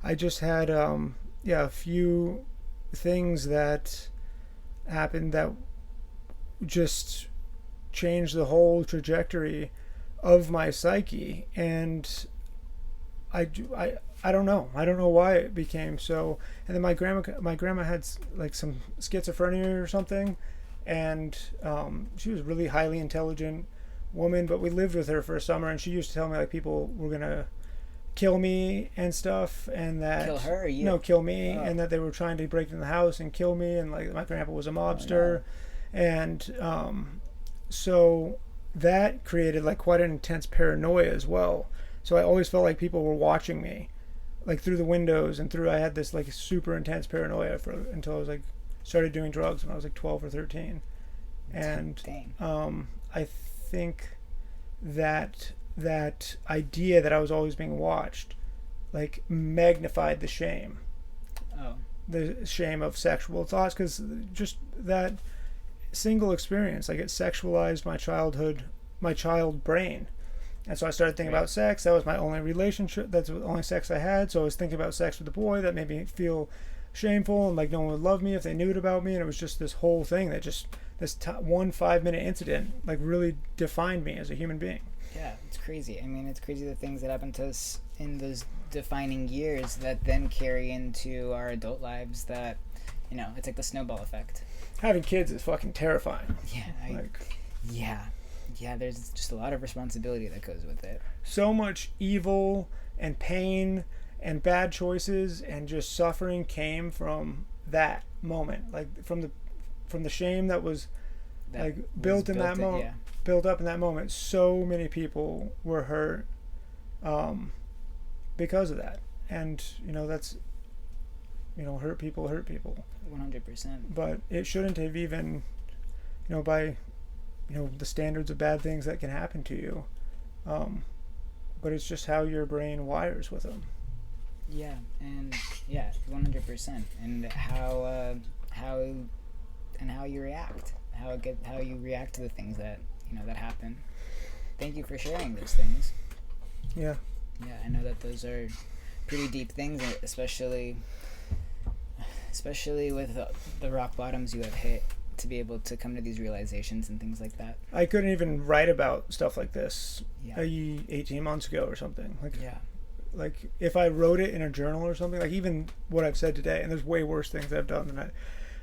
I just had a few things that happened that just changed the whole trajectory of my psyche. And I don't know. I don't know why it became so. And then my grandma had like some schizophrenia or something, and she was a really highly intelligent woman. But we lived with her for a summer, and she used to tell me like people were gonna kill me and stuff, and that Kill her or you? no, kill me, Oh. and that they were trying to break into the house and kill me, and like my grandpa was a mobster, and so that created like quite an intense paranoia as well. So I always felt like people were watching me, like through the windows and through. I had this like super intense paranoia for until I was like started doing drugs when I was like 12 or 13, and Dang. I think that idea that I was always being watched, like magnified Oh. the shame of sexual thoughts, because just that single experience, like it sexualized my child brain. And so I started thinking about sex. That was my only relationship. That's the only sex I had. So I was thinking about sex with a boy. That made me feel shameful and like no one would love me if they knew it about me. And it was just this whole thing that just, one 5-minute incident, like really defined me as a human being. Yeah, it's crazy. I mean, it's crazy the things that happen to us in those defining years that then carry into our adult lives that, it's like the snowball effect. Having kids is fucking terrifying. Yeah. Yeah, there's just a lot of responsibility that goes with it. So much evil and pain and bad choices and just suffering came from that moment, like from the shame that was built in that moment, built up in that moment. So many people were hurt because of that, and that's hurt people 100%. But it shouldn't have even by the standards of bad things that can happen to you, but it's just how your brain wires with them. Yeah, and 100%, and how you react, how you react to the things that that happen. Thank you for sharing those things. Yeah, I know that those are pretty deep things, especially with the rock bottoms you have hit, to be able to come to these realizations and things like that. I couldn't even write about stuff like this 18 months ago or something. Like if I wrote it in a journal or something, like even what I've said today, and there's way worse things I've done that I'm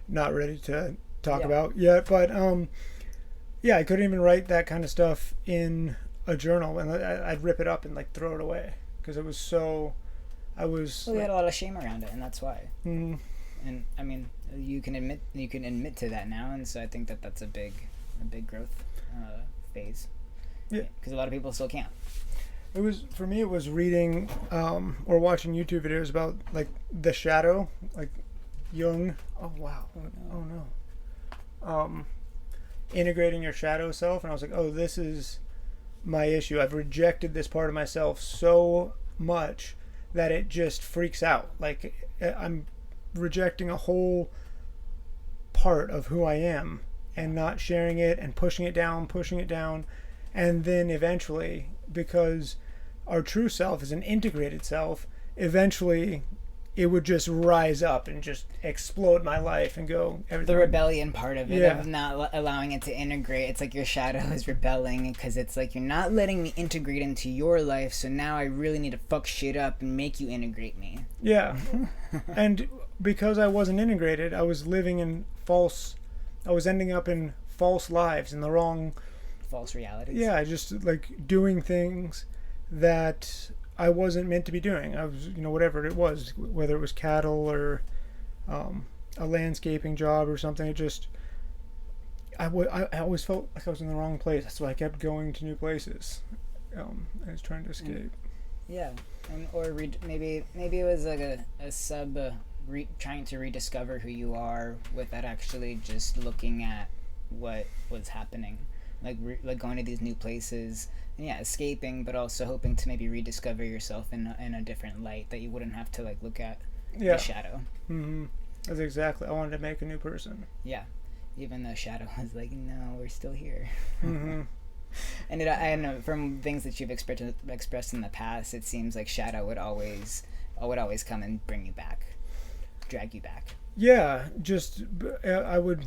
not ready to talk about yet, but I couldn't even write that kind of stuff in a journal, and I'd rip it up and like throw it away because it was so. We had a lot of shame around it, and that's why. Mm-hmm. And I mean, you can admit to that now, and so I think that's a big growth phase. Yeah, because a lot of people still can't. It was reading or watching YouTube videos about like the shadow, like Jung. Oh wow. Oh no. Integrating your shadow self, and I was like, oh, this is my issue. I've rejected this part of myself so much that it just freaks out. Like I'm rejecting a whole part of who I am and not sharing it and pushing it down, and then eventually, because our true self is an integrated self, eventually it would just rise up and just explode my life and go everything. The rebellion part of it, of not allowing it to integrate. It's like your shadow is rebelling because it's like, you're not letting me integrate into your life, so now I really need to fuck shit up and make you integrate me. Yeah. And because I wasn't integrated, I was ending up in false lives, in the wrong false realities. Yeah, just like doing things that I wasn't meant to be doing. I was, whatever it was, whether it was cattle or a landscaping job or something. It just, I always felt like I was in the wrong place. That's why I kept going to new places. I was trying to escape. Maybe it was like a sub trying to rediscover who you are without actually just looking at what was happening, like going to these new places and escaping, but also hoping to maybe rediscover yourself in a different light that you wouldn't have to like look at the shadow. Mm-hmm. That's exactly. I wanted to make a new person. Yeah, even though shadow was like, no, we're still here. Mm-hmm. And I know from things that you've expressed in the past, it seems like shadow would always come and bring you back, drag you back. Yeah, just I would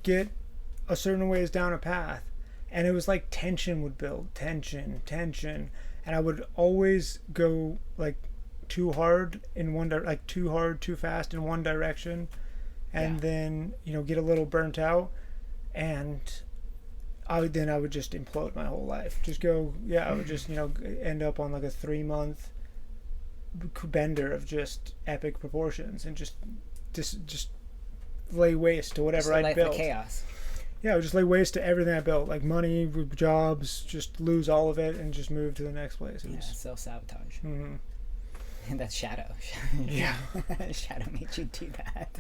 get a certain ways down a path, and it was like tension would build, tension, and I would always go like too hard in like too hard, too fast in one direction, and then get a little burnt out, and I would just implode my whole life. Just go, I would just end up on like a 3-month bender of just epic proportions, and just lay waste to whatever I built. Of chaos. Yeah, I would just lay waste to everything I built, like money, jobs, just lose all of it and just move to the next place. Self-sabotage. Mm-hmm. And that's Shadow. Yeah. Shadow made you do that.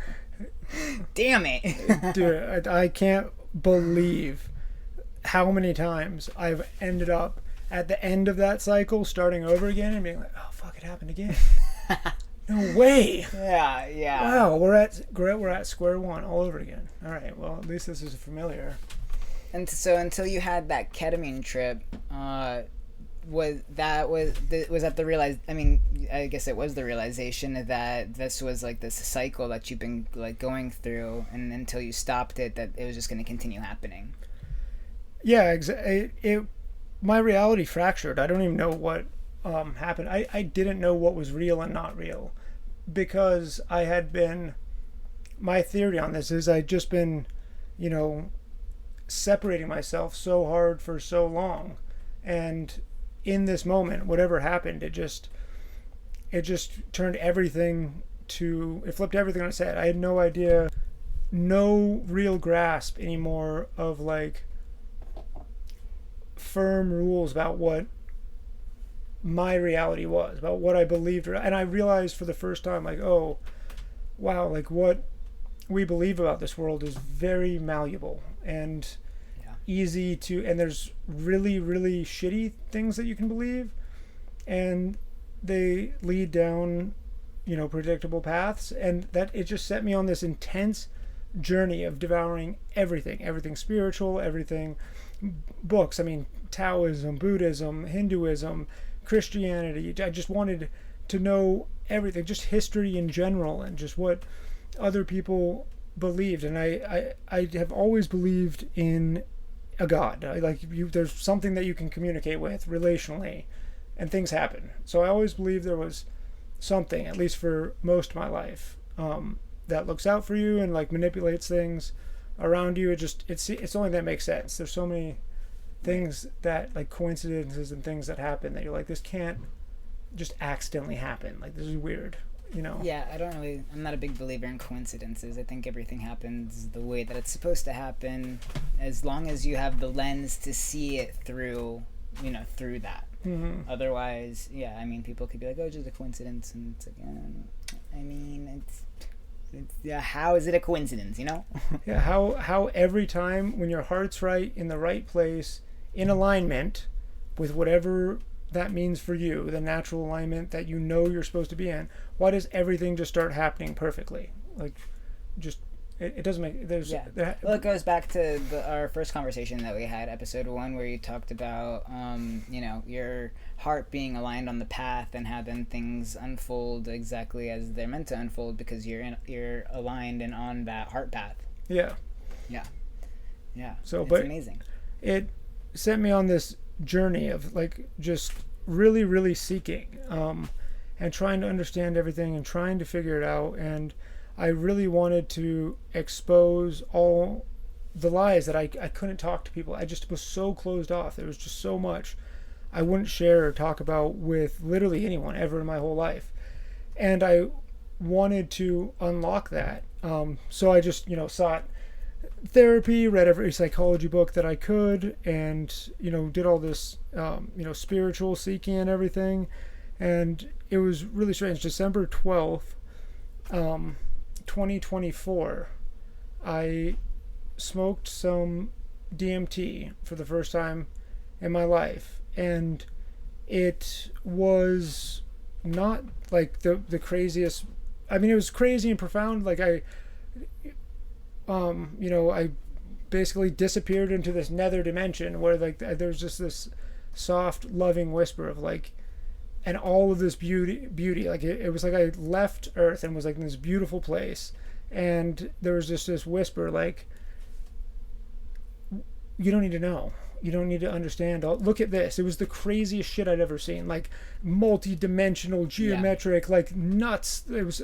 Damn it. Dude, I can't believe how many times I've ended up at the end of that cycle starting over again and being like, oh, fuck, it happened again. No way. Yeah. Wow, we're at square one all over again. All right, well, at least this is familiar. And so until you had that ketamine trip, was that the I guess it was the realization that this was like this cycle that you've been like going through, and until you stopped it, that it was just going to continue happening. Yeah, my reality fractured. I don't even know what happened. I didn't know what was real and not real, because I had been, my theory on this is I'd just been, separating myself so hard for so long, and in this moment, whatever happened, it just turned everything it flipped everything on its head. I had no idea, no real grasp anymore of like firm rules about what my reality was, about what I believed. And I realized for the first time, like, oh wow, like what we believe about this world is very malleable and easy to, and there's really, really shitty things that you can believe, and they lead down predictable paths, and that it just set me on this intense journey of devouring everything spiritual, everything books. I mean, Taoism, Buddhism, Hinduism, Christianity. I just wanted to know everything, just history in general, and just what other people believed. And I have always believed in a God. There's something that you can communicate with relationally, and things happen. So I always believed there was something, at least for most of my life, that looks out for you and like manipulates things around you. It's the only thing that makes sense. There's so many things that, like, coincidences and things that happen that you're like, this can't just accidentally happen. Like, this is weird. Yeah, I'm not a big believer in coincidences. I think everything happens the way that it's supposed to happen, as long as you have the lens to see it through that. Mm-hmm. Otherwise, people could be like, oh, it's just a coincidence, and it's like, it's how is it a coincidence, Yeah, how every time when your heart's right, in the right place, in alignment with whatever that means for you, the natural alignment that you're supposed to be in, why does everything just start happening perfectly? Like, just it doesn't make well, it goes back to our first conversation that we had, episode 1, where you talked about your heart being aligned on the path, and how then things unfold exactly as they're meant to unfold, because you're aligned and on that heart path. Yeah. So, it's amazing. It sent me on this journey of like just really, really seeking, and trying to understand everything and trying to figure it out. And I really wanted to expose all the lies that I couldn't talk to people. I just was so closed off. There was just so much I wouldn't share or talk about with literally anyone ever in my whole life. And I wanted to unlock that. So I just, sought therapy, read every psychology book that I could, and, did all this, spiritual seeking and everything. And it was really strange. December 12th, 2024, I smoked some DMT for the first time in my life, and it was not like the craziest. I mean, it was crazy and profound. Like I basically disappeared into this nether dimension where like there was just this soft, loving whisper of like, and all of this beauty. Like it was like I left Earth and was like in this beautiful place, and there was just this whisper like, you don't need to know. You don't need to understand. Look at this. It was the craziest shit I'd ever seen. Like multi-dimensional, geometric, like nuts. It was,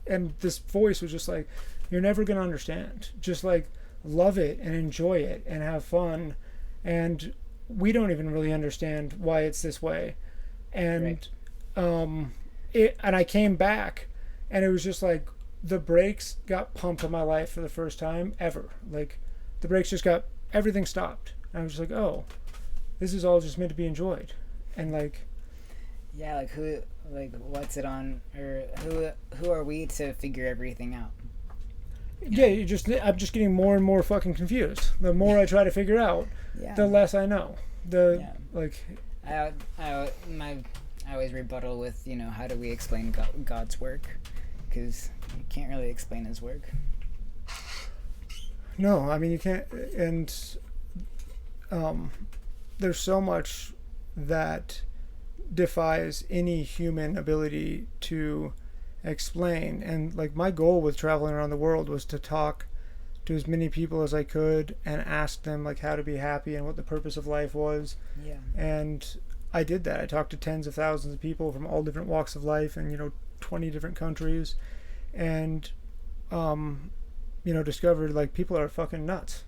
and this voice was just like, you're never gonna understand. Just like love it and enjoy it and have fun. And we don't even really understand why it's this way. And and I came back, and it was just like the brakes got pumped on my life for the first time ever. Like the brakes just got, everything stopped. And I was just like, oh, this is all just meant to be enjoyed. And like, yeah, like who, like what's it on, or who are we to figure everything out? Yeah, I'm just getting more and more fucking confused. The more I try to figure out, the less I know. I always rebuttal with, you know, how do we explain God's work? Because you can't really explain his work. No, I mean you can't, and there's so much that defies any human ability to explain. And like my goal with traveling around the world was to talk to as many people as I could and ask them like how to be happy and what the purpose of life was. Yeah. And I did that. I talked to tens of thousands of people from all different walks of life and, you know, 20 different countries, and you know, discovered like people are fucking nuts.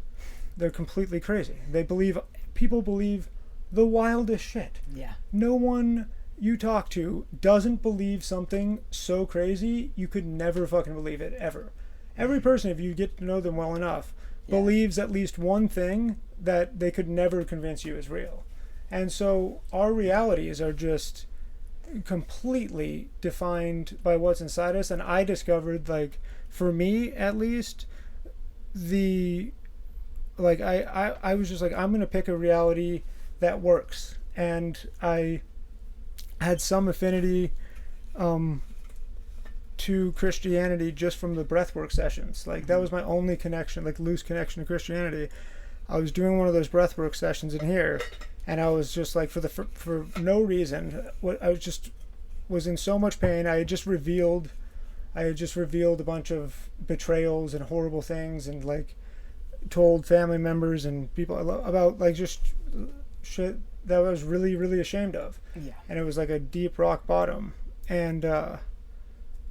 They're completely crazy. People believe the wildest shit. Yeah. No one you talk to doesn't believe something so crazy you could never fucking believe it ever. Every person, if you get to know them well enough, believes at least one thing that they could never convince you is real. And so our realities are just completely defined by what's inside us. And I discovered, like, for me at least, I was just like, I'm going to pick a reality that works. And I had some affinity to Christianity just from the breathwork sessions. Like that was my only connection, like loose connection to Christianity. I was doing one of those breathwork sessions in here, and I was just like, for no reason, was in so much pain. I had just revealed a bunch of betrayals and horrible things, and like told family members and people about like just shit that I was really, really ashamed of. Yeah. And it was like a deep rock bottom. And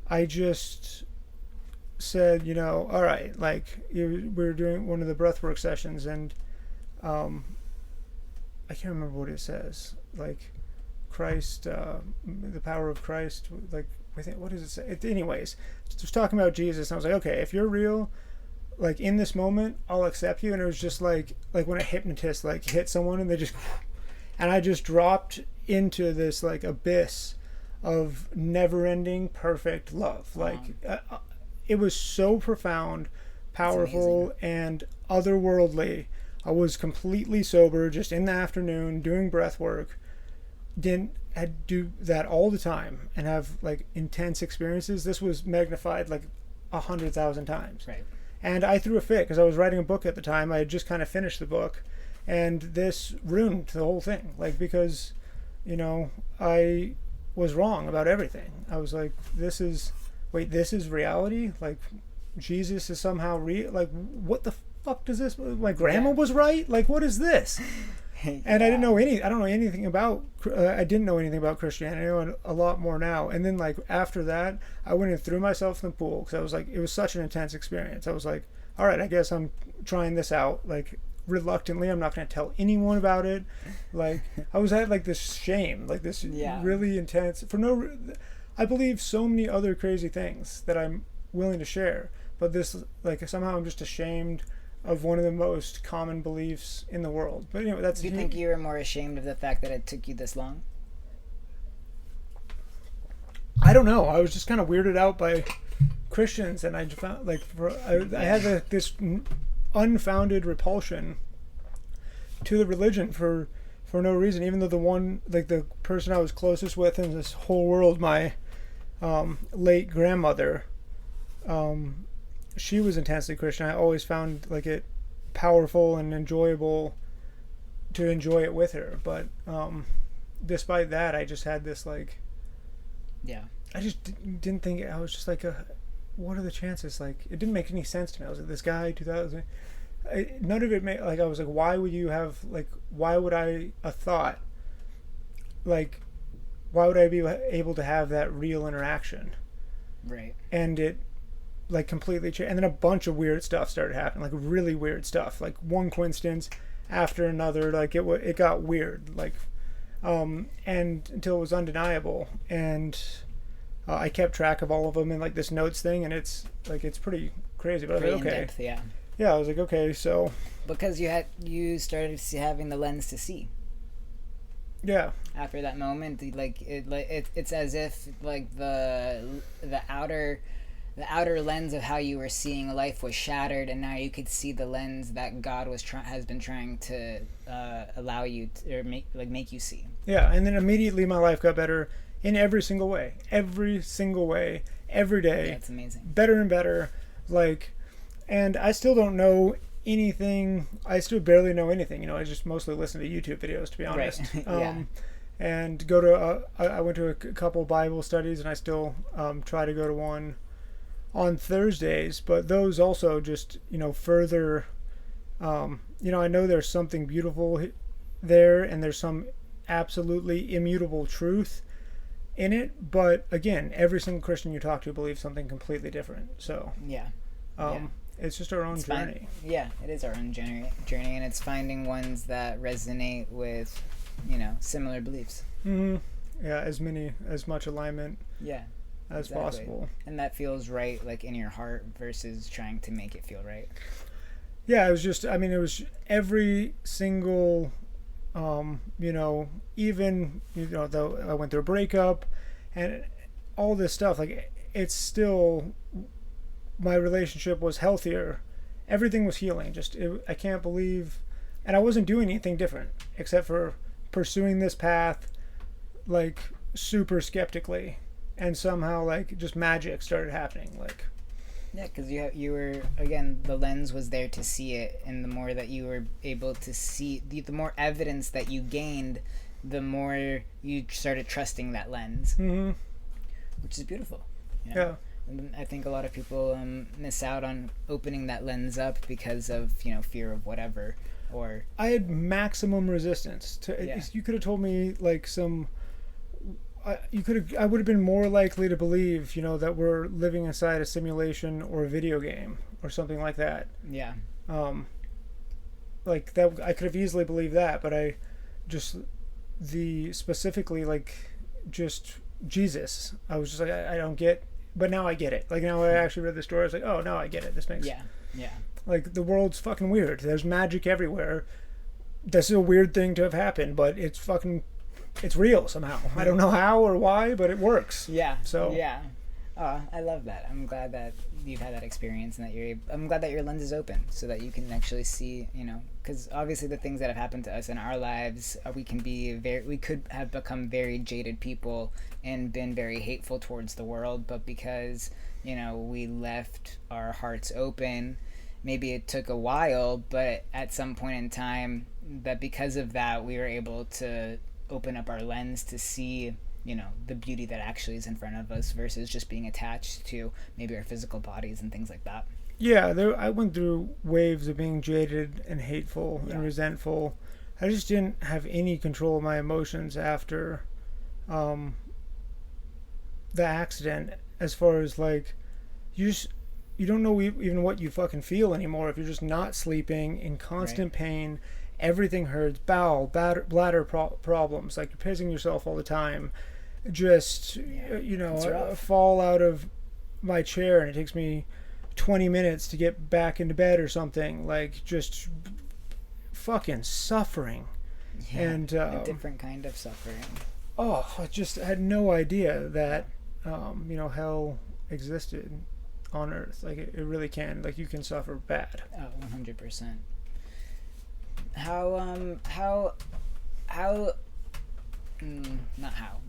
I just said, you know, all right, like we were doing one of the breathwork sessions, and I can't remember what it says. Like Christ, the power of Christ, like what does it say? Anyways, it was talking about Jesus, and I was like, okay, if you're real, like in this moment, I'll accept you. And it was just like when a hypnotist like hit someone and they just, and I just dropped into this like abyss of never-ending perfect love. Like it was so profound, powerful, and otherworldly. I was completely sober, just in the afternoon doing breath work. Had do that all the time and have like intense experiences. This was magnified like 100,000 times. Right. And I threw a fit because I was writing a book at the time. I had just kind of finished the book, and this ruined the whole thing. Like, because, you know, I was wrong about everything. I was like, this is reality? Like, Jesus is somehow real? Like, what the fuck does this, my grandma was right? Like, what is this? And I didn't know anything about Christianity. I know a lot more now. And then like after that, I went and threw myself in the pool because I was like, it was such an intense experience. I was like, all right, I guess I'm trying this out. Like reluctantly, I'm not going to tell anyone about it. Like I had like this shame, like this really intense I believe so many other crazy things that I'm willing to share, but this, like, somehow I'm just ashamed of one of the most common beliefs in the world. But anyway, that's. Do you think you were more ashamed of the fact that it took you this long? I don't know. I was just kind of weirded out by Christians, and I found like I had this unfounded repulsion to the religion for no reason. Even though the person I was closest with in this whole world, my late grandmother, she was intensely Christian. I always found like it powerful and enjoyable to enjoy it with her. But despite that, I just had this like, I just didn't think. I was just like, what are the chances? Like, it didn't make any sense to me. I was like, this guy, 2000. none of it made, like, I was like, why would you have, like, why would I a thought, like, why would I be able to have that real interaction? Right. And it, like, completely changed. And then a bunch of weird stuff started happening, like really weird stuff, like one coincidence after another. Like it got weird, like, and until it was undeniable. And I kept track of all of them in like this notes thing, and it's like it's pretty crazy. But I was like, okay, in-depth, yeah. Yeah, I was like, okay, so because you started having the lens to see. Yeah. After that moment, it's as if like the outer lens of how you were seeing life was shattered, and now you could see the lens that God has been trying to allow you to, or make you see. Yeah, and then immediately my life got better in every single way, every day. That's amazing. Better and better, like, and I still don't know anything. I still barely know anything. You know, I just mostly listen to YouTube videos, to be honest. Right. Yeah. And go to I went to a couple Bible studies, and I still try to go to one on Thursdays, but those also just, you know, further, you know, I know there's something beautiful there, and there's some absolutely immutable truth in it, but again, every single Christian you talk to believes something completely different. So yeah. It's just our own journey. Yeah, it is our own journey, and it's finding ones that resonate with, you know, similar beliefs. Mm-hmm. Yeah, as much alignment. Yeah. As possible. And that feels right, like in your heart, versus trying to make it feel right. Yeah, it was every single, you know, even, you know, though I went through a breakup and all this stuff, like, it's still, my relationship was healthier. Everything was healing. I can't believe, and I wasn't doing anything different except for pursuing this path, like, super skeptically. And somehow, like, just magic started happening, like. Yeah, because you were, again, the lens was there to see it, and the more that you were able to see, the more evidence that you gained, the more you started trusting that lens. Mm-hmm. Which is beautiful. You know? Yeah. And I think a lot of people miss out on opening that lens up because of, you know, fear of whatever, or. I had maximum resistance to. Yeah. You could have told me, like, some. I would have been more likely to believe, you know, that we're living inside a simulation or a video game or something like that. Yeah. Like that, I could have easily believed that, but specifically, like, just Jesus. I was just like, I don't get, but now I get it. Like, now I actually read the story, I was like, oh, now I get it. This makes. Yeah. Yeah. Like, the world's fucking weird. There's magic everywhere. This is a weird thing to have happened, but it's real somehow. I don't know how or why, but it works. Yeah. So. Yeah. Oh, I love that. I'm glad that you've had that experience, and that I'm glad that your lens is open, so that you can actually see, you know, because obviously the things that have happened to us in our lives, we could have become very jaded people and been very hateful towards the world, but because, you know, we left our hearts open, maybe it took a while, but at some point in time, that because of that, we were able to open up our lens to see, you know, the beauty that actually is in front of us, versus just being attached to maybe our physical bodies and things like that. Yeah, I went through waves of being jaded and hateful and resentful. I just didn't have any control of my emotions after the accident, as far as, like, you don't know even what you fucking feel anymore if you're just not sleeping, in constant pain. Everything hurts, bowel, bladder problems, like, you're pissing yourself all the time. Just, you know, I fall out of my chair and it takes me 20 minutes to get back into bed or something. Like, just fucking suffering. Yeah, and a different kind of suffering. Oh, I just had no idea that, you know, hell existed on Earth. Like, it really can. Like, you can suffer bad. Oh, 100%.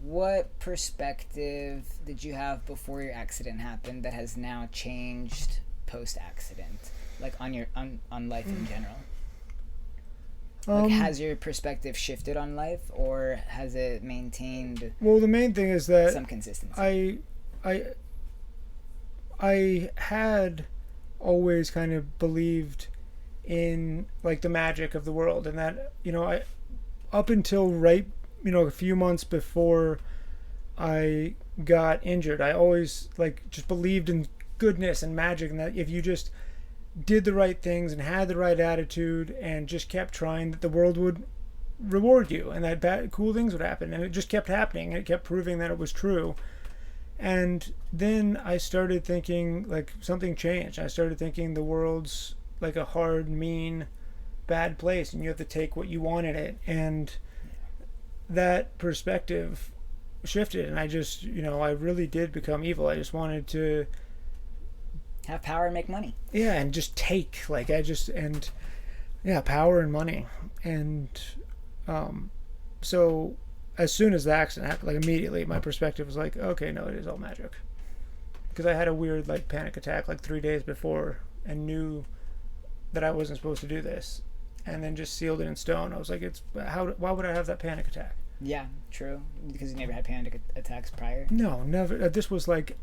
What perspective did you have before your accident happened that has now changed post-accident, like on life in general? Like, has your perspective shifted on life, or has it maintained? Well, the main thing is that some consistency. I had always kind of believed in like the magic of the world. And that, I up until right, a few months before I got injured, I always like just believed in goodness and magic, and that if you just did the right things and had the right attitude and just kept trying, that the world would reward you, and that cool things would happen. And it just kept happening, and it kept proving that it was true. And then I started thinking, like, something changed. I started thinking the world's like a hard, mean, bad place, and you have to take what you want in it. And that perspective shifted, and I just, I really did become evil. I just wanted to have power and make money. Yeah, and just take, like, power and money. And so as soon as the accident happened, like, immediately my perspective was like, okay, no, it is all magic. Because I had a weird, like, panic attack like 3 days before and knew that I wasn't supposed to do this, and then just sealed it in stone. I was like, why would I have that panic attack? Yeah, true. Because you never had panic attacks prior? No, never. This was like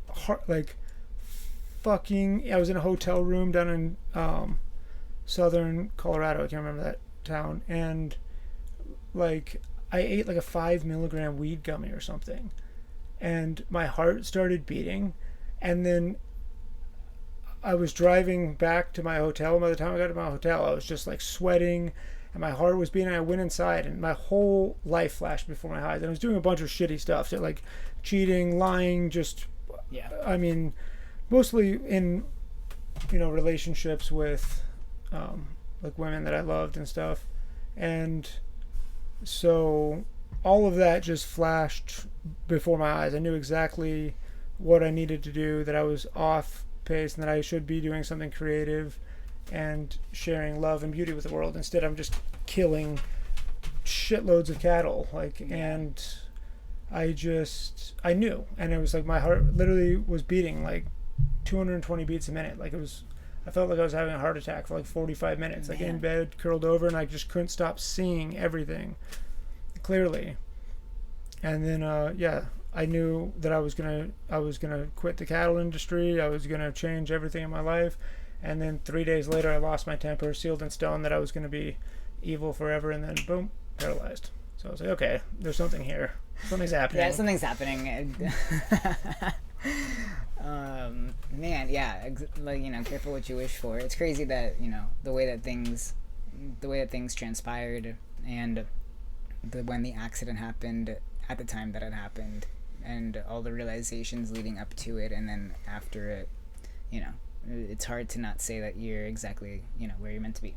fucking. I was in a hotel room down in southern Colorado. I can't remember that town. And like, I ate like a 5 milligram weed gummy or something, and my heart started beating. And then I was driving back to my hotel. And by the time I got to my hotel, I was just like sweating, and my heart was beating. I went inside, and my whole life flashed before my eyes. And I was doing a bunch of shitty stuff, so like cheating, lying, just, yeah. I mean, mostly in, relationships with, like, women that I loved and stuff. And so all of that just flashed before my eyes. I knew exactly what I needed to do, that I was off pace, and that I should be doing something creative and sharing love and beauty with the world. Instead, I'm just killing shitloads of cattle, like, and I knew, and it was like my heart literally was beating like 220 beats a minute. Like, I felt like I was having a heart attack for like 45 minutes, like in bed, curled over, and I just couldn't stop seeing everything clearly. And then, I knew that I was gonna quit the cattle industry. I was gonna change everything in my life. And then 3 days later, I lost my temper, sealed in stone that I was going to be evil forever, and then boom, paralyzed. So I was like, okay, there's something here. Something's happening. Yeah, something's happening. Man, yeah, like, careful what you wish for. It's crazy that, the way that things transpired, and when the accident happened, at the time that it happened, and all the realizations leading up to it, and then after it, it's hard to not say that you're exactly, where you're meant to be.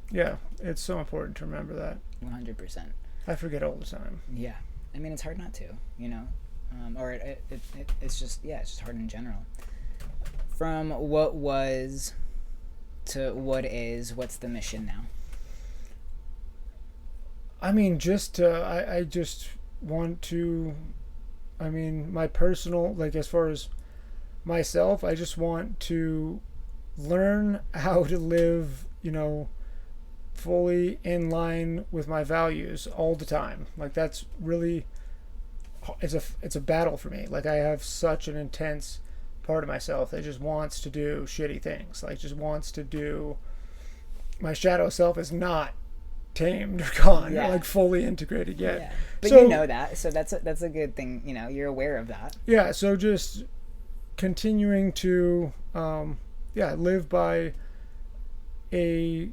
Yeah, it's so important to remember that. 100%. I forget all the time. Yeah. I mean, it's hard not to, or it's just hard in general. From what was to what is, what's the mission now? I mean, I just want to, my personal, like, as far as myself, I just want to learn how to live, fully in line with my values all the time. Like, that's really, it's a battle for me. Like, I have such an intense part of myself that just wants to do shitty things. Like, just wants to do, my shadow self is not tamed or gone, or like fully integrated yet. Yeah. But so, you know that, so that's a good thing. You're aware of that. Yeah. So just continuing to live by a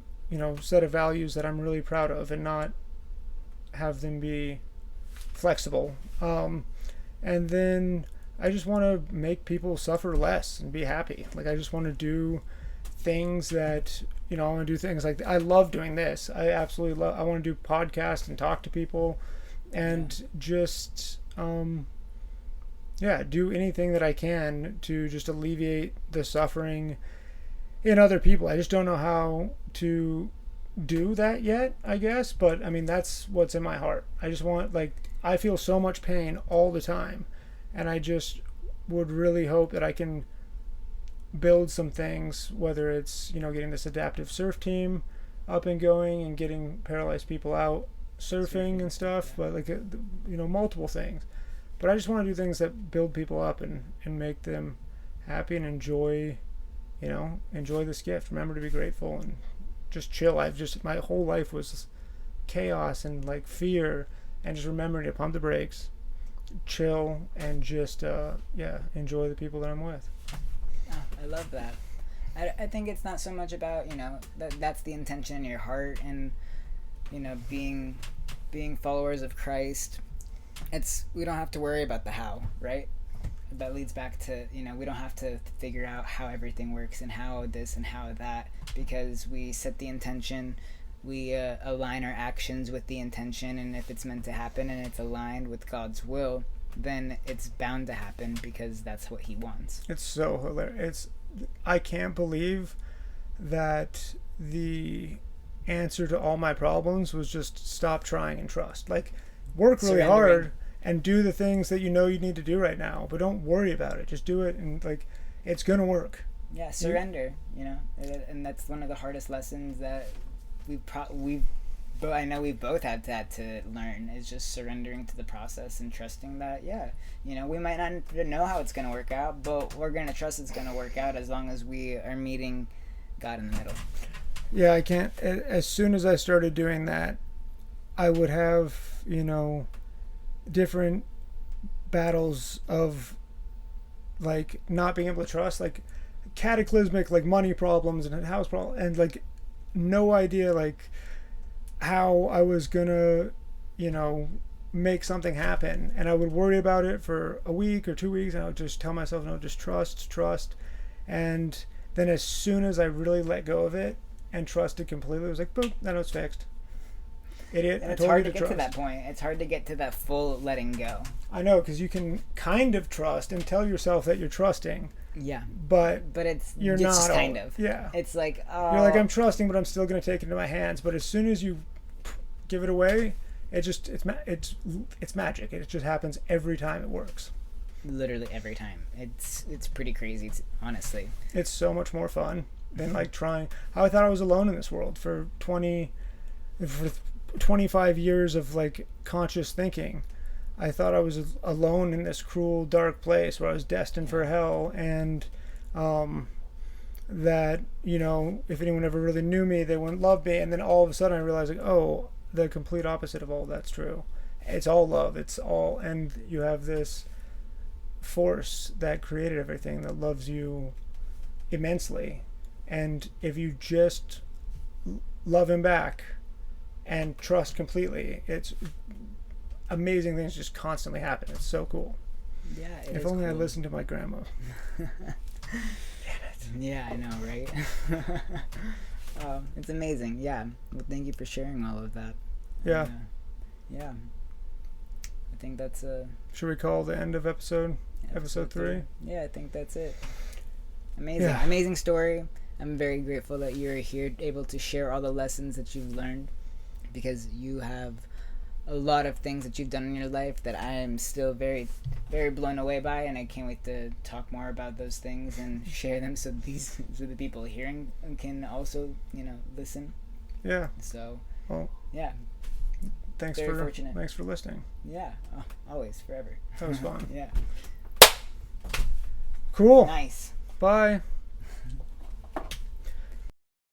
set of values that I'm really proud of, and not have them be flexible. And then I just want to make people suffer less and be happy. Like, I just want to do things that, I want to do things like, I love doing this. I absolutely love, I want to do podcasts and talk to people, and just do anything that I can to just alleviate the suffering in other people. I just don't know how to do that yet, I guess, but that's what's in my heart. I just want, like, I feel so much pain all the time, and I just would really hope that I can build some things, whether it's, getting this adaptive surf team up and going, and getting paralyzed people out surfing and stuff, but like, multiple things. But I just want to do things that build people up and make them happy and enjoy this gift. Remember to be grateful, and just chill. My whole life was chaos and like fear, and just remembering to pump the brakes, chill, and just enjoy the people that I'm with. Oh, I love that. I think it's not so much about, that's the intention in your heart, and being followers of Christ. We don't have to worry about the how, right? That leads back to, we don't have to figure out how everything works and how this and how that, because we set the intention, we align our actions with the intention, and if it's meant to happen and it's aligned with God's will, then it's bound to happen because that's what he wants. It's so hilarious. I can't believe that the answer to all my problems was just stop trying and trust. Like, work really hard and do the things that you need to do right now, but don't worry about it. Just do it, and like, it's gonna work. Yeah, surrender. And that's one of the hardest lessons that I know we've both had to learn, is just surrendering to the process and trusting that, we might not know how it's going to work out, but we're going to trust it's going to work out as long as we are meeting God in the middle. Yeah, I can't. As soon as I started doing that, I would have, different battles of, like, not being able to trust, like, cataclysmic, like, money problems and house problems, and, like, no idea, like, how I was gonna, make something happen. And I would worry about it for a week or 2 weeks, and I would just tell myself, no, just trust. And then as soon as I really let go of it and trusted completely, it was like, boom, then it's fixed. Idiot. And it's hard to get to that point. It's hard to get to that full letting go. I know, because you can kind of trust and tell yourself that you're trusting. Yeah. But you're not just kind of. Yeah. It's like, you're like, I'm trusting, but I'm still going to take it into my hands. But as soon as you give it away, it's magic. It just happens every time it works. Literally every time. It's pretty crazy, honestly. It's so much more fun than like trying. I thought I was alone in this world for 25 years of like conscious thinking. I thought I was alone in this cruel, dark place where I was destined for hell, and that, if anyone ever really knew me, they wouldn't love me. And then all of a sudden I realized, like, oh, the complete opposite of all that's true. It's all love. And you have this force that created everything that loves you immensely. And if you just love him back and trust completely, it's amazing things just constantly happen. It's so cool. Yeah, if only cool. I listened to my grandma. Damn it. Yeah, I know, right? It's amazing. Yeah. Well, thank you for sharing all of that. Yeah. Yeah. I think that's Should we call the end of episode 3? Yeah, I think that's it. Amazing. Yeah. Amazing story. I'm very grateful that you're here, able to share all the lessons that you've learned, because you have a lot of things that you've done in your life that I am still very, very blown away by, and I can't wait to talk more about those things and share them so the people hearing can also, listen. Yeah. So, well, yeah. Thanks for listening. Yeah. Oh, always, forever. That was fun. Yeah. Cool. Nice. Bye.